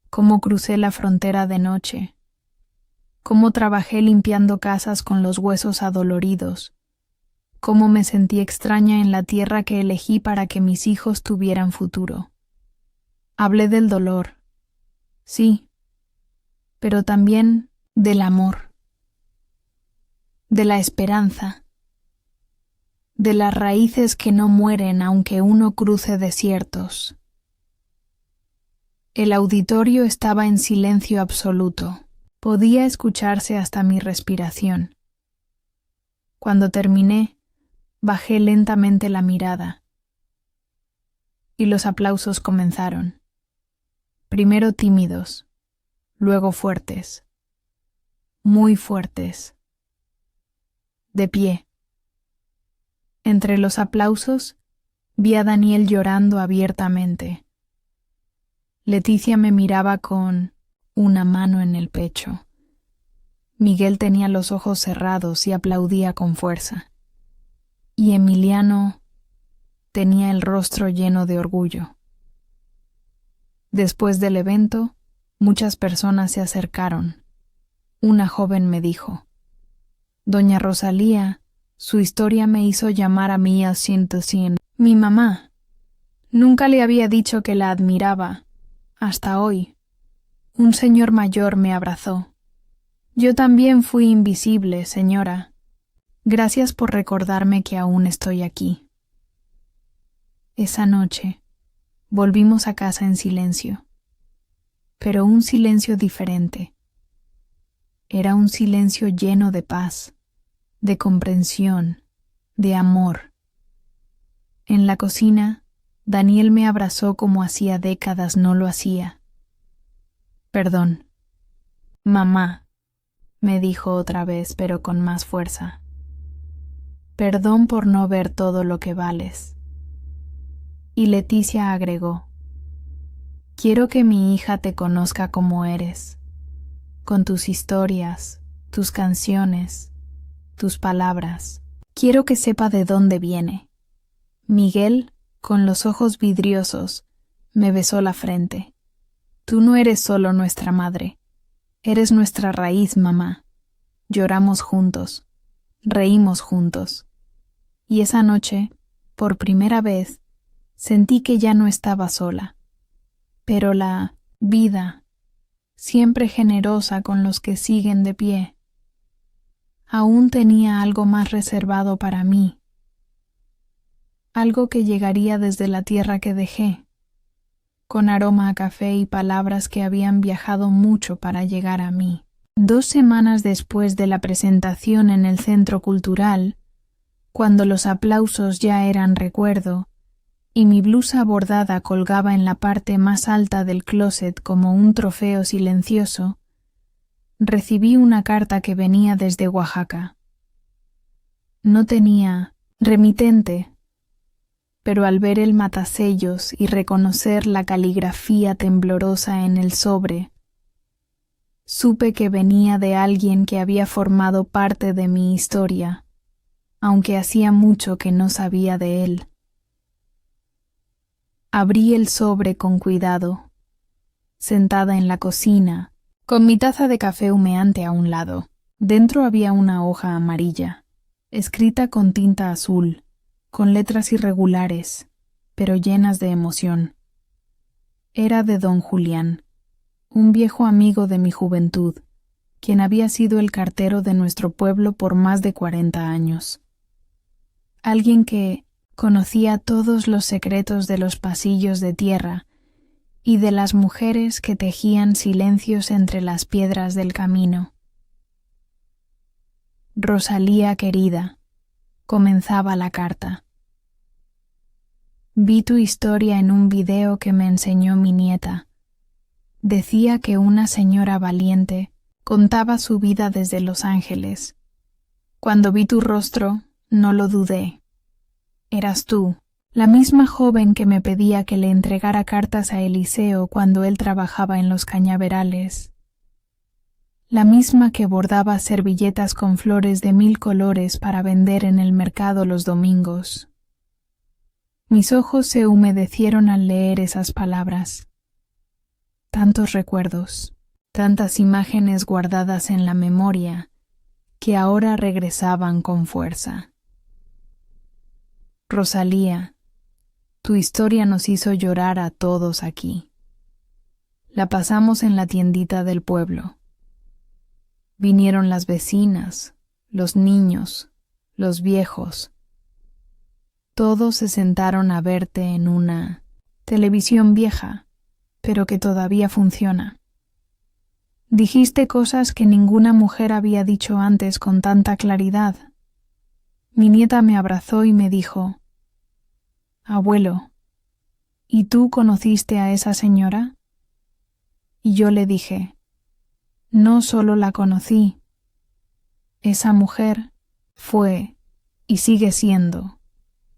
cómo crucé la frontera de noche, cómo trabajé limpiando casas con los huesos adoloridos, cómo me sentí extraña en la tierra que elegí para que mis hijos tuvieran futuro. Hablé del dolor, sí, pero también del amor, de la esperanza, de las raíces que no mueren aunque uno cruce desiertos. El auditorio estaba en silencio absoluto. Podía escucharse hasta mi respiración. Cuando terminé, bajé lentamente la mirada y los aplausos comenzaron. Primero tímidos, luego fuertes, muy fuertes. De pie. Entre los aplausos vi a Daniel llorando abiertamente. Leticia me miraba con una mano en el pecho. Miguel tenía los ojos cerrados y aplaudía con fuerza. Y Emiliano tenía el rostro lleno de orgullo. Después del evento, muchas personas se acercaron. Una joven me dijo: Doña Rosalía, su historia me hizo llamar a mí al 100%. Mi mamá. Nunca le había dicho que la admiraba. Hasta hoy. Un señor mayor me abrazó. Yo también fui invisible, señora. Gracias por recordarme que aún estoy aquí. Esa noche, volvimos a casa en silencio. Pero un silencio diferente. Era un silencio lleno de paz, de comprensión, de amor. En la cocina, Daniel me abrazó como hacía décadas no lo hacía. Perdón. Mamá, me dijo otra vez, pero con más fuerza. Perdón por no ver todo lo que vales. Y Leticia agregó: quiero que mi hija te conozca como eres, con tus historias, tus canciones, tus palabras. Quiero que sepa de dónde viene. Miguel, con los ojos vidriosos, me besó la frente. Tú no eres solo nuestra madre, eres nuestra raíz, mamá. Lloramos juntos, reímos juntos. Y esa noche, por primera vez, sentí que ya no estaba sola. Pero la vida, siempre generosa con los que siguen de pie, aún tenía algo más reservado para mí. Algo que llegaría desde la tierra que dejé, con aroma a café y palabras que habían viajado mucho para llegar a mí. 2 semanas después de la presentación en el Centro Cultural, cuando los aplausos ya eran recuerdo, y mi blusa bordada colgaba en la parte más alta del closet como un trofeo silencioso, recibí una carta que venía desde Oaxaca. No tenía remitente, pero al ver el matasellos y reconocer la caligrafía temblorosa en el sobre, supe que venía de alguien que había formado parte de mi historia, aunque hacía mucho que no sabía de él. Abrí el sobre con cuidado, sentada en la cocina, con mi taza de café humeante a un lado. Dentro había una hoja amarilla, escrita con tinta azul, con letras irregulares, pero llenas de emoción. Era de don Julián, un viejo amigo de mi juventud, quien había sido el cartero de nuestro pueblo por más de 40 años. Alguien que conocía todos los secretos de los pasillos de tierra y de las mujeres que tejían silencios entre las piedras del camino. Rosalía querida, comenzaba la carta. Vi tu historia en un video que me enseñó mi nieta. Decía que una señora valiente contaba su vida desde Los Ángeles. Cuando vi tu rostro, no lo dudé. Eras tú, La misma joven que me pedía que le entregara cartas a Eliseo cuando él trabajaba en los cañaverales. La misma que bordaba servilletas con flores de 1000 colores para vender en el mercado los domingos. Mis ojos se humedecieron al leer esas palabras. Tantos recuerdos, tantas imágenes guardadas en la memoria, que ahora regresaban con fuerza. Rosalía, tu historia nos hizo llorar a todos aquí. La pasamos en la tiendita del pueblo. Vinieron las vecinas, los niños, los viejos. Todos se sentaron a verte en una televisión vieja, pero que todavía funciona. Dijiste cosas que ninguna mujer había dicho antes con tanta claridad. Mi nieta me abrazó y me dijo: «Abuelo, ¿y tú conociste a esa señora?» Y yo le dije: «No solo la conocí. Esa mujer fue, y sigue siendo,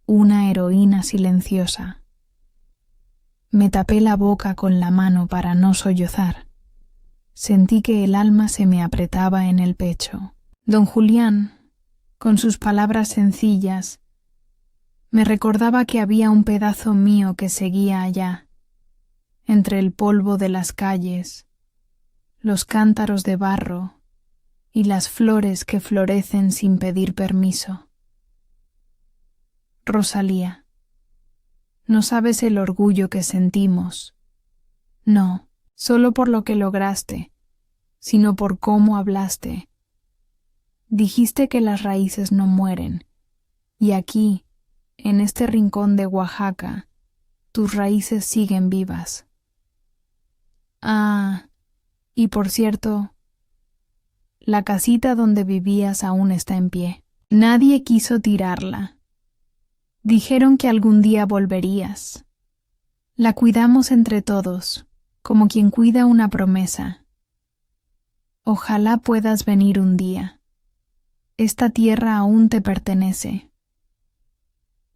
una heroína silenciosa». Me tapé la boca con la mano para no sollozar. Sentí que el alma se me apretaba en el pecho. Don Julián, con sus palabras sencillas, me recordaba que había un pedazo mío que seguía allá, entre el polvo de las calles, los cántaros de barro y las flores que florecen sin pedir permiso. Rosalía, no sabes el orgullo que sentimos, no solo por lo que lograste, sino por cómo hablaste. Dijiste que las raíces no mueren, y aquí, en este rincón de Oaxaca, tus raíces siguen vivas. Ah, y por cierto, la casita donde vivías aún está en pie. Nadie quiso tirarla. Dijeron que algún día volverías. La cuidamos entre todos, como quien cuida una promesa. Ojalá puedas venir un día. Esta tierra aún te pertenece.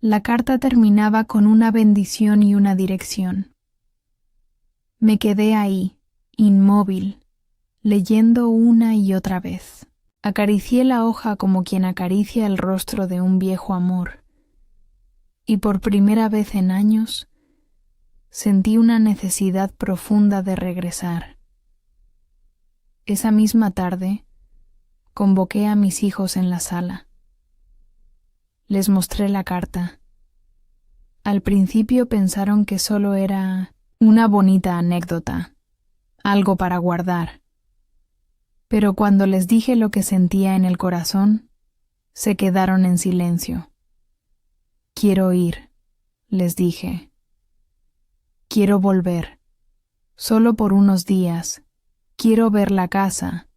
La carta terminaba con una bendición y una dirección. Me quedé ahí, inmóvil, leyendo una y otra vez. Acaricié la hoja como quien acaricia el rostro de un viejo amor, y por primera vez en años sentí una necesidad profunda de regresar. Esa misma tarde convoqué a mis hijos en la sala. Les mostré la carta. Al principio pensaron que solo era una bonita anécdota, algo para guardar. Pero cuando les dije lo que sentía en el corazón, se quedaron en silencio. «Quiero ir», les dije. «Quiero volver, solo por unos días. Quiero ver la casa.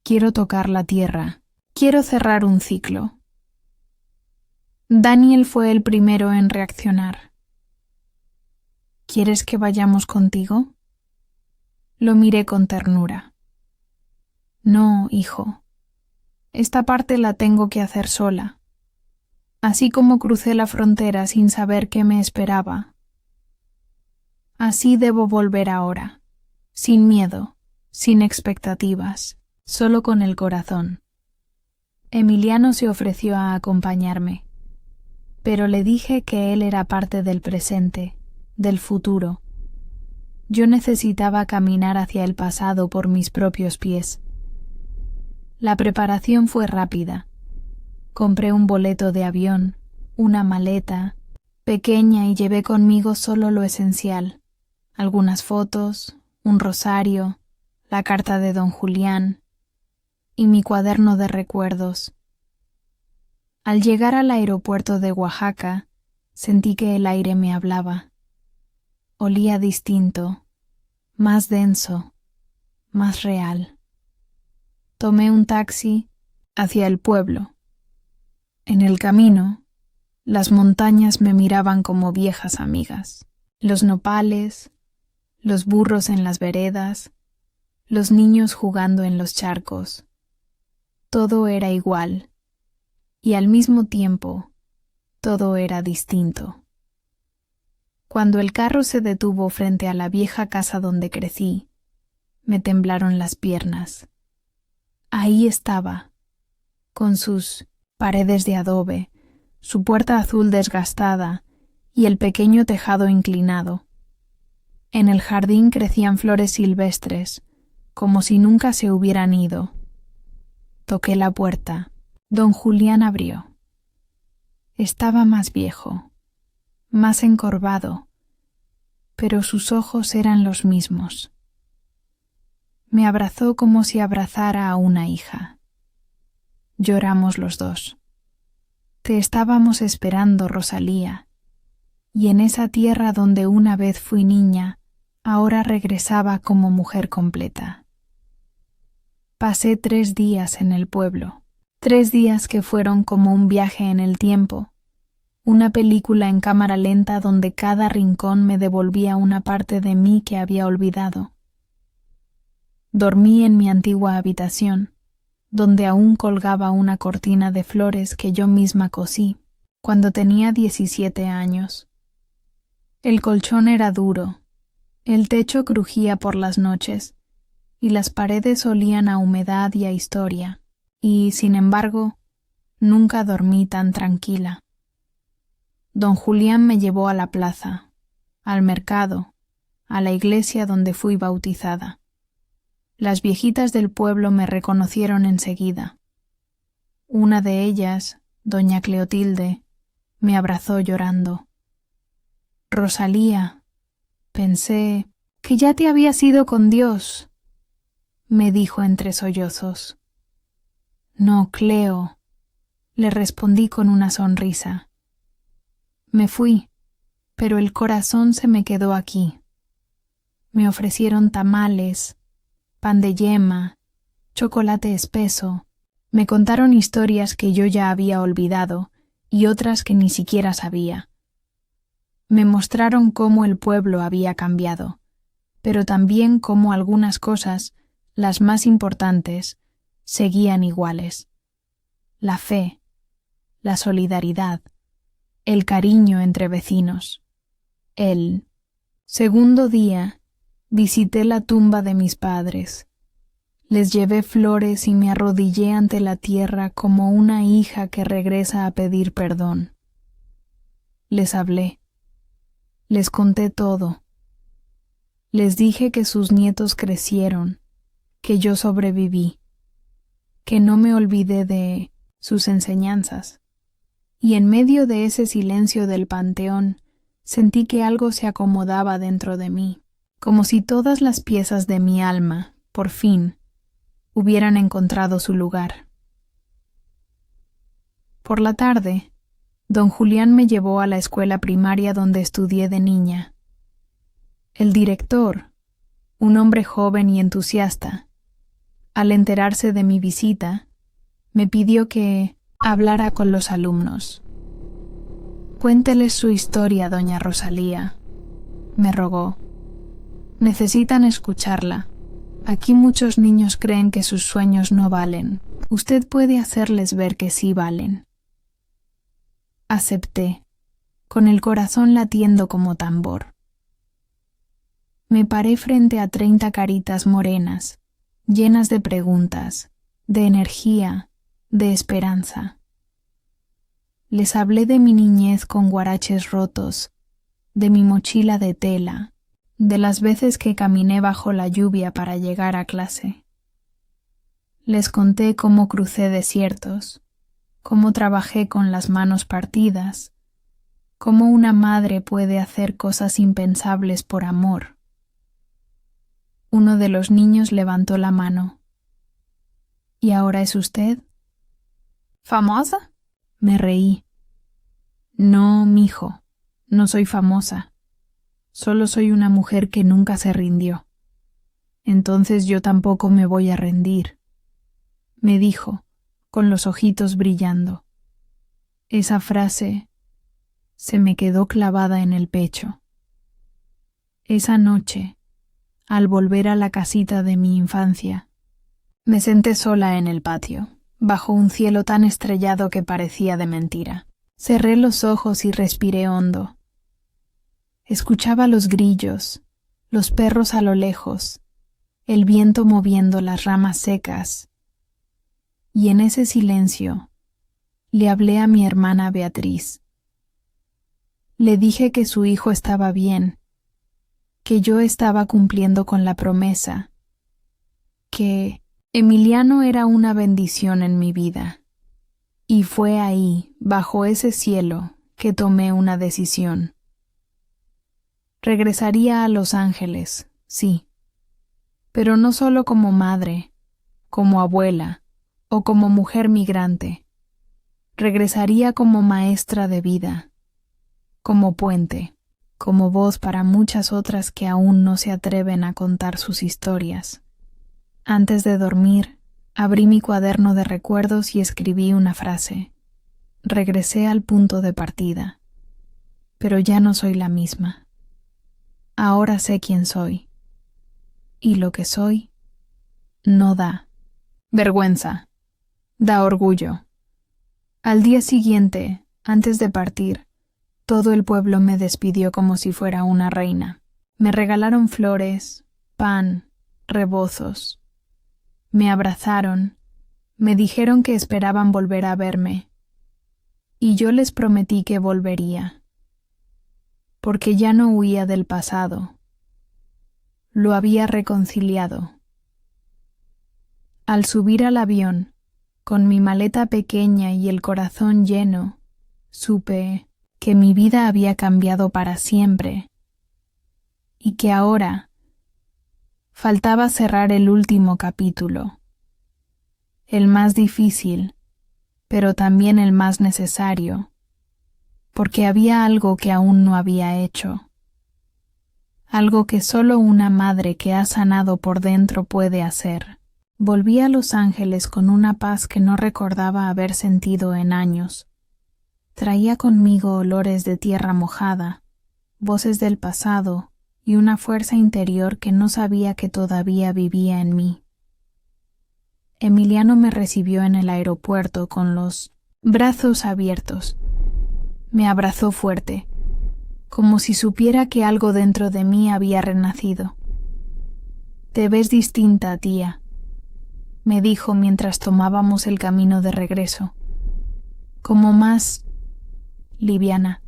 Quiero tocar la tierra. Quiero cerrar un ciclo». Daniel fue el primero en reaccionar. «¿Quieres que vayamos contigo?» Lo miré con ternura. «No, hijo. Esta parte la tengo que hacer sola. Así como crucé la frontera sin saber qué me esperaba. Así debo volver ahora, sin miedo, sin expectativas, solo con el corazón». Emiliano se ofreció a acompañarme, pero le dije que él era parte del presente, del futuro. Yo necesitaba caminar hacia el pasado por mis propios pies. La preparación fue rápida. Compré un boleto de avión, una maleta pequeña y llevé conmigo solo lo esencial: algunas fotos, un rosario, la carta de don Julián y mi cuaderno de recuerdos. Al llegar al aeropuerto de Oaxaca, sentí que el aire me hablaba. Olía distinto, más denso, más real. Tomé un taxi hacia el pueblo. En el camino, las montañas me miraban como viejas amigas. Los nopales, los burros en las veredas, los niños jugando en los charcos. Todo era igual, y al mismo tiempo, todo era distinto. Cuando el carro se detuvo frente a la vieja casa donde crecí, me temblaron las piernas. Ahí estaba, con sus paredes de adobe, su puerta azul desgastada y el pequeño tejado inclinado. En el jardín crecían flores silvestres, como si nunca se hubieran ido. Toqué la puerta. Don Julián abrió. Estaba más viejo, más encorvado, pero sus ojos eran los mismos. Me abrazó como si abrazara a una hija. Lloramos los dos. Te estábamos esperando, Rosalía, y en esa tierra donde una vez fui niña, ahora regresaba como mujer completa. Pasé 3 días en el pueblo, 3 días que fueron como un viaje en el tiempo, una película en cámara lenta donde cada rincón me devolvía una parte de mí que había olvidado. Dormí en mi antigua habitación, donde aún colgaba una cortina de flores que yo misma cosí, cuando tenía 17 años. El colchón era duro, el techo crujía por las noches, y las paredes olían a humedad y a historia, y, sin embargo, nunca dormí tan tranquila. Don Julián me llevó a la plaza, al mercado, a la iglesia donde fui bautizada. Las viejitas del pueblo me reconocieron enseguida. Una de ellas, doña Cleotilde, me abrazó llorando. Rosalía, pensé que ya te habías ido con Dios, me dijo entre sollozos. No, Cleo, le respondí con una sonrisa. Me fui, pero el corazón se me quedó aquí. Me ofrecieron tamales, pan de yema, chocolate espeso. Me contaron historias que yo ya había olvidado y otras que ni siquiera sabía. Me mostraron cómo el pueblo había cambiado, pero también cómo algunas cosas, las más importantes, seguían iguales. La fe, la solidaridad, el cariño entre vecinos. El segundo día visité la tumba de mis padres. Les llevé flores y me arrodillé ante la tierra como una hija que regresa a pedir perdón. Les hablé. Les conté todo. Les dije que sus nietos crecieron, que yo sobreviví, que no me olvidé de sus enseñanzas. Y en medio de ese silencio del panteón, sentí que algo se acomodaba dentro de mí, como si todas las piezas de mi alma, por fin, hubieran encontrado su lugar. Por la tarde, don Julián me llevó a la escuela primaria donde estudié de niña. El director, un hombre joven y entusiasta, al enterarse de mi visita, me pidió que hablara con los alumnos. Cuénteles su historia, doña Rosalía, me rogó. Necesitan escucharla. Aquí muchos niños creen que sus sueños no valen. Usted puede hacerles ver que sí valen. Acepté, con el corazón latiendo como tambor. Me paré frente a 30 caritas morenas, llenas de preguntas, de energía, de esperanza. Les hablé de mi niñez con guaraches rotos, de mi mochila de tela, de las veces que caminé bajo la lluvia para llegar a clase. Les conté cómo crucé desiertos, cómo trabajé con las manos partidas, cómo una madre puede hacer cosas impensables por amor. Uno de los niños levantó la mano. ¿Y ahora es usted? ¿Famosa? Me reí. No, mijo, no soy famosa. Solo soy una mujer que nunca se rindió. Entonces yo tampoco me voy a rendir, me dijo, con los ojitos brillando. Esa frase se me quedó clavada en el pecho. Esa noche, al volver a la casita de mi infancia, me senté sola en el patio, bajo un cielo tan estrellado que parecía de mentira. Cerré los ojos y respiré hondo. Escuchaba los grillos, los perros a lo lejos, el viento moviendo las ramas secas. Y en ese silencio le hablé a mi hermana Beatriz. Le dije que su hijo estaba bien, que yo estaba cumpliendo con la promesa, que Emiliano era una bendición en mi vida. Y fue ahí, bajo ese cielo, que tomé una decisión. Regresaría a Los Ángeles, sí, pero no solo como madre, como abuela o como mujer migrante. Regresaría como maestra de vida, como puente, como voz para muchas otras que aún no se atreven a contar sus historias. Antes de dormir, abrí mi cuaderno de recuerdos y escribí una frase. Regresé al punto de partida, pero ya no soy la misma. Ahora sé quién soy, y lo que soy no da vergüenza, da orgullo. Al día siguiente, antes de partir, todo el pueblo me despidió como si fuera una reina. Me regalaron flores, pan, rebozos. Me abrazaron, me dijeron que esperaban volver a verme, y yo les prometí que volvería, porque ya no huía del pasado, lo había reconciliado. Al subir al avión, con mi maleta pequeña y el corazón lleno, supe que mi vida había cambiado para siempre, y que ahora faltaba cerrar el último capítulo, el más difícil, pero también el más necesario, porque había algo que aún no había hecho, algo que solo una madre que ha sanado por dentro puede hacer. Volví a Los Ángeles con una paz que no recordaba haber sentido en años. Traía conmigo olores de tierra mojada, voces del pasado, y una fuerza interior que no sabía que todavía vivía en mí. Emiliano me recibió en el aeropuerto con los brazos abiertos. Me abrazó fuerte, como si supiera que algo dentro de mí había renacido. «Te ves distinta, tía», me dijo mientras tomábamos el camino de regreso. «Como más liviana.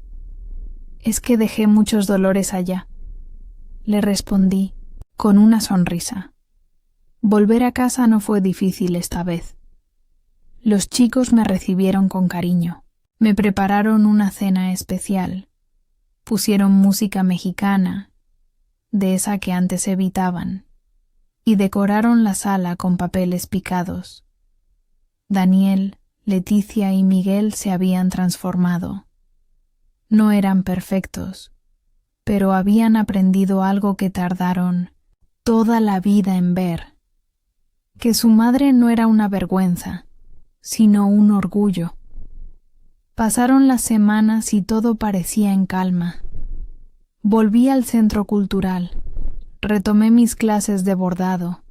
Es que dejé muchos dolores allá», le respondí, con una sonrisa. Volver a casa no fue difícil esta vez. Los chicos me recibieron con cariño. Me prepararon una cena especial. Pusieron música mexicana, de esa que antes evitaban, y decoraron la sala con papeles picados. Daniel, Leticia y Miguel se habían transformado. No eran perfectos, pero habían aprendido algo que tardaron toda la vida en ver, que su madre no era una vergüenza, sino un orgullo. Pasaron las semanas y todo parecía en calma. Volví al centro cultural, retomé mis clases de bordado,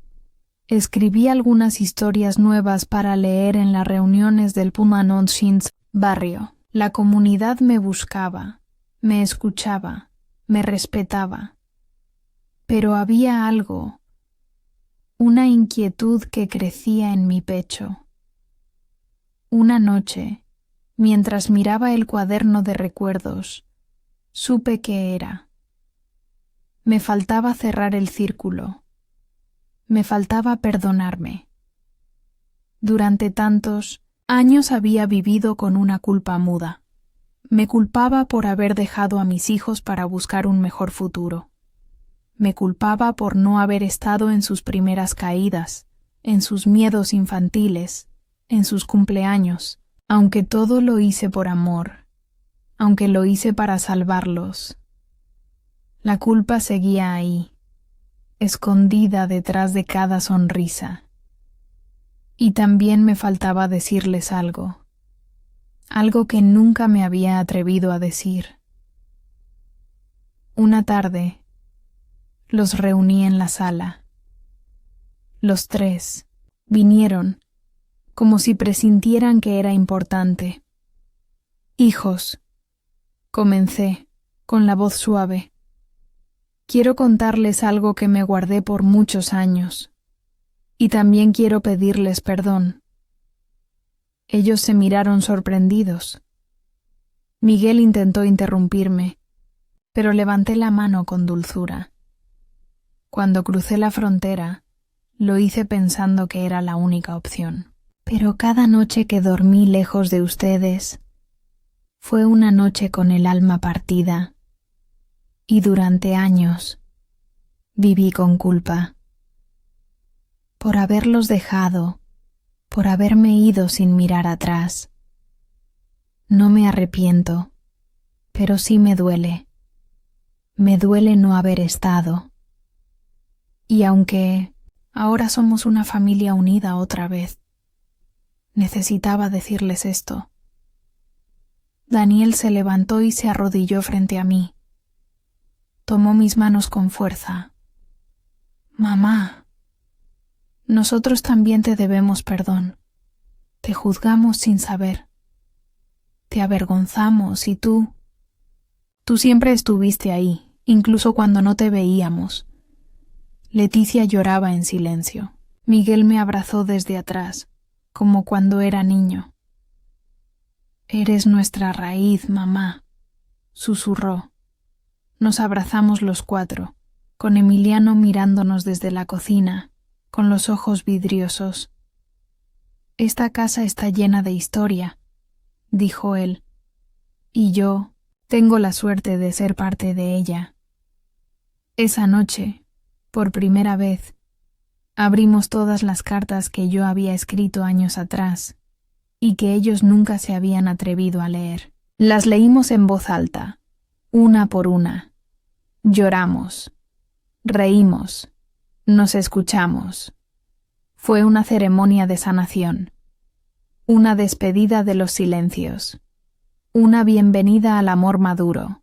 escribí algunas historias nuevas para leer en las reuniones del Pumanonshins barrio. La comunidad me buscaba, me escuchaba, me respetaba. Pero había algo, una inquietud que crecía en mi pecho. Una noche, mientras miraba el cuaderno de recuerdos, supe qué era. Me faltaba cerrar el círculo. Me faltaba perdonarme. Durante tantos años había vivido con una culpa muda. Me culpaba por haber dejado a mis hijos para buscar un mejor futuro. Me culpaba por no haber estado en sus primeras caídas, en sus miedos infantiles, en sus cumpleaños, aunque todo lo hice por amor, aunque lo hice para salvarlos. La culpa seguía ahí, escondida detrás de cada sonrisa. Y también me faltaba decirles algo que nunca me había atrevido a decir. Una tarde, los reuní en la sala. Los tres vinieron, como si presintieran que era importante. «Hijos», comencé, con la voz suave, Quiero contarles algo que me guardé por muchos años, y también quiero pedirles perdón. Ellos se miraron sorprendidos. Miguel intentó interrumpirme, pero levanté la mano con dulzura. Cuando crucé la frontera, lo hice pensando que era la única opción. Pero cada noche que dormí lejos de ustedes fue una noche con el alma partida, y durante años viví con culpa. Por haberlos dejado, por haberme ido sin mirar atrás. No me arrepiento, pero sí me duele. Me duele no haber estado. Y aunque ahora somos una familia unida otra vez, necesitaba decirles esto. Daniel se levantó y se arrodilló frente a mí. Tomó mis manos con fuerza. Mamá, nosotros también te debemos perdón. Te juzgamos sin saber. Te avergonzamos y tú siempre estuviste ahí, incluso cuando no te veíamos. Leticia lloraba en silencio. Miguel me abrazó desde atrás, como cuando era niño. Eres nuestra raíz, mamá, susurró. Nos abrazamos los cuatro, con Emiliano mirándonos desde la cocina, con los ojos vidriosos. Esta casa está llena de historia, dijo él, y yo tengo la suerte de ser parte de ella. Esa noche, por primera vez, abrimos todas las cartas que yo había escrito años atrás y que ellos nunca se habían atrevido a leer. Las leímos en voz alta, una por una. Lloramos, reímos, nos escuchamos. Fue una ceremonia de sanación, una despedida de los silencios, una bienvenida al amor maduro,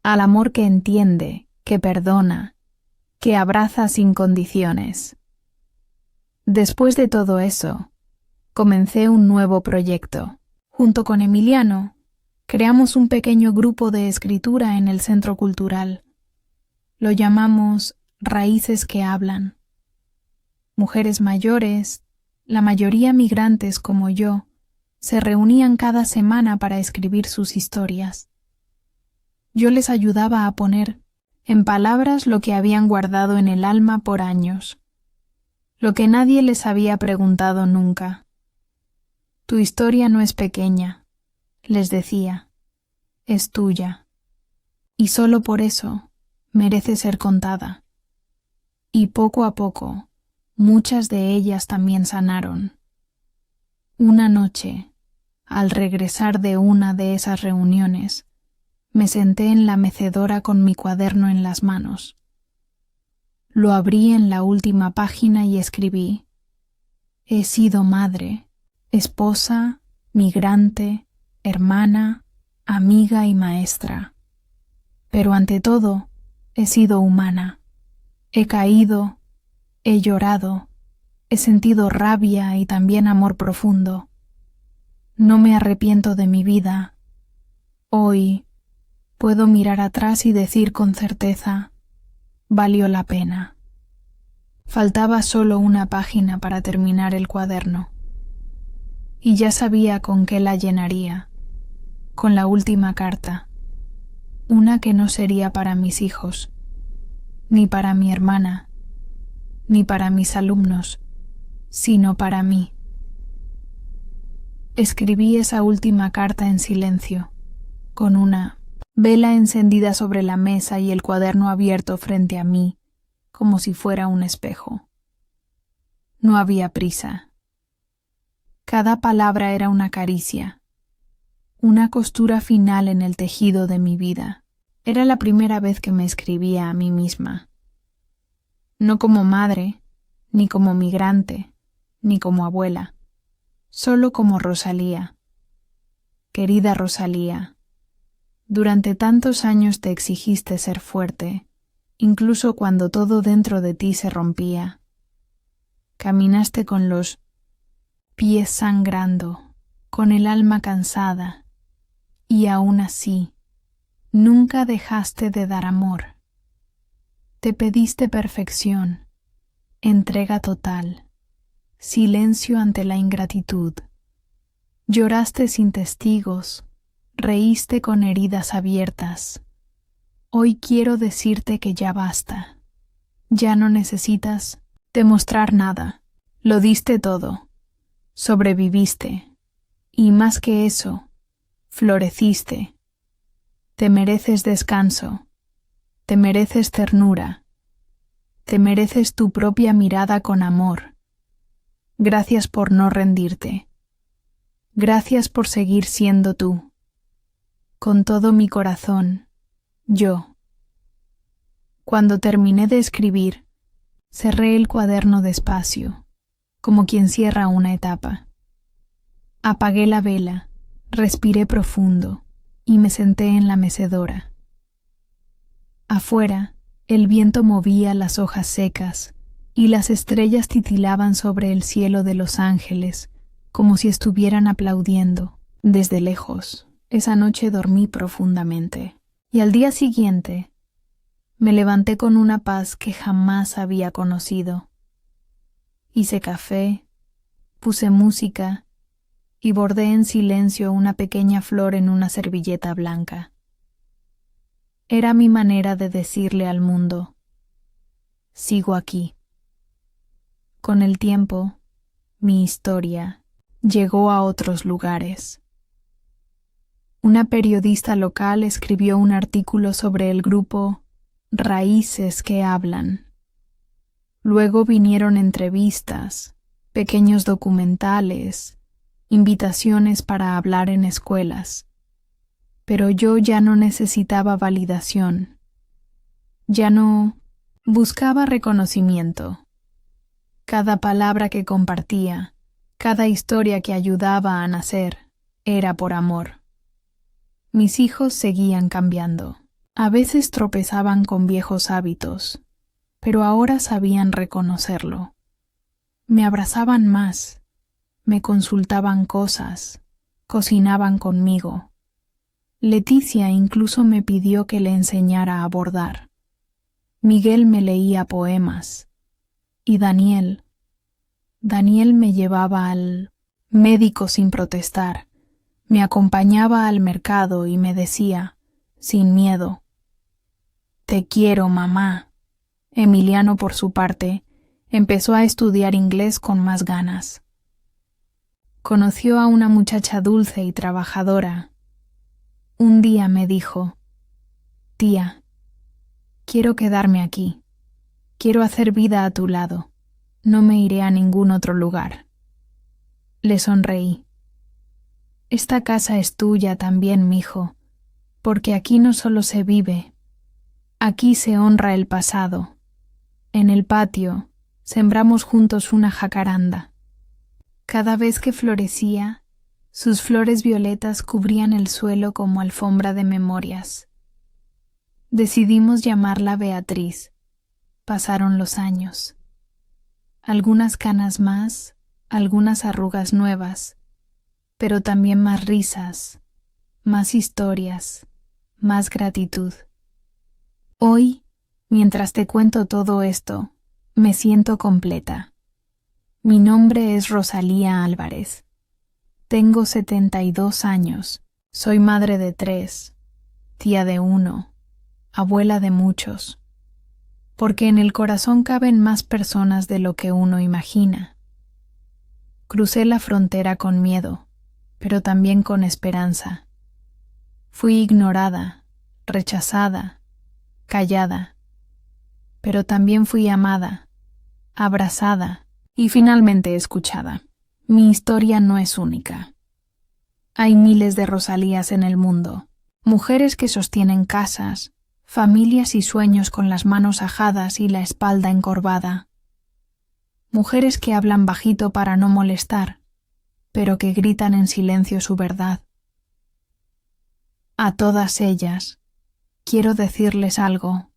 al amor que entiende, que perdona, que abraza sin condiciones. Después de todo eso, comencé un nuevo proyecto. Junto con Emiliano, creamos un pequeño grupo de escritura en el Centro Cultural. Lo llamamos Raíces que Hablan. Mujeres mayores, la mayoría migrantes como yo, se reunían cada semana para escribir sus historias. Yo les ayudaba a poner en palabras lo que habían guardado en el alma por años, lo que nadie les había preguntado nunca. Tu historia no es pequeña, les decía, es tuya, y solo por eso merece ser contada. Y poco a poco, muchas de ellas también sanaron. Una noche, al regresar de una de esas reuniones, me senté en la mecedora con mi cuaderno en las manos. Lo abrí en la última página y escribí: he sido madre, esposa, migrante, hermana, amiga y maestra. Pero ante todo, he sido humana. He caído, he llorado, he sentido rabia y también amor profundo. No me arrepiento de mi vida. Hoy puedo mirar atrás y decir con certeza, valió la pena. Faltaba solo una página para terminar el cuaderno. Y ya sabía con qué la llenaría, con la última carta, una que no sería para mis hijos, ni para mi hermana, ni para mis alumnos, sino para mí. Escribí esa última carta en silencio, con una vela encendida sobre la mesa y el cuaderno abierto frente a mí, como si fuera un espejo. No había prisa. Cada palabra era una caricia, una costura final en el tejido de mi vida. Era la primera vez que me escribía a mí misma. No como madre, ni como migrante, ni como abuela, solo como Rosalía. Querida Rosalía, durante tantos años te exigiste ser fuerte, incluso cuando todo dentro de ti se rompía. Caminaste con los pies sangrando, con el alma cansada, y aún así, nunca dejaste de dar amor. Te pediste perfección, entrega total, silencio ante la ingratitud. Lloraste sin testigos, reíste con heridas abiertas. Hoy quiero decirte que ya basta. Ya no necesitas demostrar nada. Lo diste todo. Sobreviviste. Y más que eso, floreciste. Te mereces descanso. Te mereces ternura. Te mereces tu propia mirada con amor. Gracias por no rendirte. Gracias por seguir siendo tú. Con todo mi corazón, yo. Cuando terminé de escribir, cerré el cuaderno despacio, como quien cierra una etapa. Apagué la vela, respiré profundo y me senté en la mecedora. Afuera, el viento movía las hojas secas y las estrellas titilaban sobre el cielo de Los Ángeles, como si estuvieran aplaudiendo desde lejos. Esa noche dormí profundamente y al día siguiente me levanté con una paz que jamás había conocido. Hice café, puse música y bordé en silencio una pequeña flor en una servilleta blanca. Era mi manera de decirle al mundo: sigo aquí. Con el tiempo, mi historia llegó a otros lugares. Una periodista local escribió un artículo sobre el grupo Raíces que Hablan. Luego vinieron entrevistas, pequeños documentales, invitaciones para hablar en escuelas. Pero yo ya no necesitaba validación. Ya no buscaba reconocimiento. Cada palabra que compartía, cada historia que ayudaba a nacer, era por amor. Mis hijos seguían cambiando. A veces tropezaban con viejos hábitos, pero ahora sabían reconocerlo. Me abrazaban más, me consultaban cosas, cocinaban conmigo. Leticia incluso me pidió que le enseñara a bordar. Miguel me leía poemas. Y Daniel me llevaba al médico sin protestar. Me acompañaba al mercado y me decía, sin miedo: «Te quiero, mamá». Emiliano, por su parte, empezó a estudiar inglés con más ganas. Conoció a una muchacha dulce y trabajadora. Un día me dijo: «Tía, quiero quedarme aquí. Quiero hacer vida a tu lado. No me iré a ningún otro lugar». Le sonreí. «Esta casa es tuya también, mijo, porque aquí no solo se vive, aquí se honra el pasado. En el patio sembramos juntos una jacaranda. Cada vez que florecía, sus flores violetas cubrían el suelo como alfombra de memorias. Decidimos llamarla Beatriz. Pasaron los años. Algunas canas más, algunas arrugas nuevas, pero también más risas, más historias, más gratitud. Hoy, mientras te cuento todo esto, me siento completa. Mi nombre es Rosalía Álvarez. Tengo 72 años. Soy madre de 3, tía de 1, abuela de muchos. Porque en el corazón caben más personas de lo que uno imagina. Crucé la frontera con miedo, pero también con esperanza. Fui ignorada, rechazada, callada, pero también fui amada, abrazada y finalmente escuchada. Mi historia no es única. Hay miles de Rosalías en el mundo, mujeres que sostienen casas, familias y sueños con las manos ajadas y la espalda encorvada. Mujeres que hablan bajito para no molestar, pero que gritan en silencio su verdad. A todas ellas, quiero decirles algo.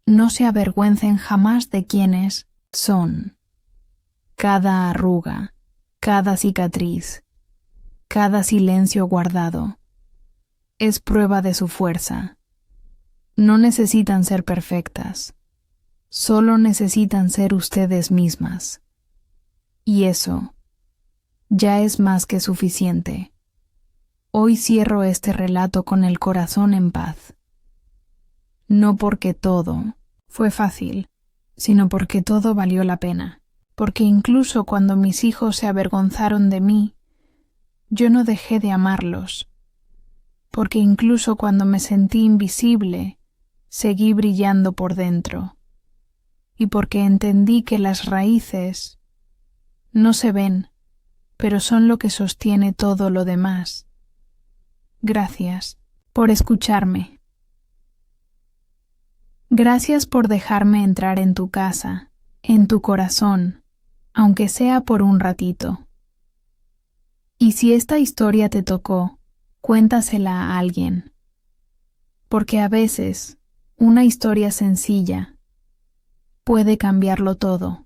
No se avergüencen jamás de quiénes son. Cada arruga, cada cicatriz, cada silencio guardado, es prueba de su fuerza. No necesitan ser perfectas, Solo necesitan ser ustedes mismas. Y eso ya es más que suficiente. Hoy cierro este relato con el corazón en paz. No porque todo fue fácil, sino porque todo valió la pena. Porque incluso cuando mis hijos se avergonzaron de mí, yo no dejé de amarlos. Porque incluso cuando me sentí invisible, seguí brillando por dentro. Y porque entendí que las raíces no se ven, pero son lo que sostiene todo lo demás. Gracias por escucharme. Gracias por dejarme entrar en tu casa, en tu corazón, aunque sea por un ratito. Y si esta historia te tocó, cuéntasela a alguien. Porque a veces, una historia sencilla puede cambiarlo todo.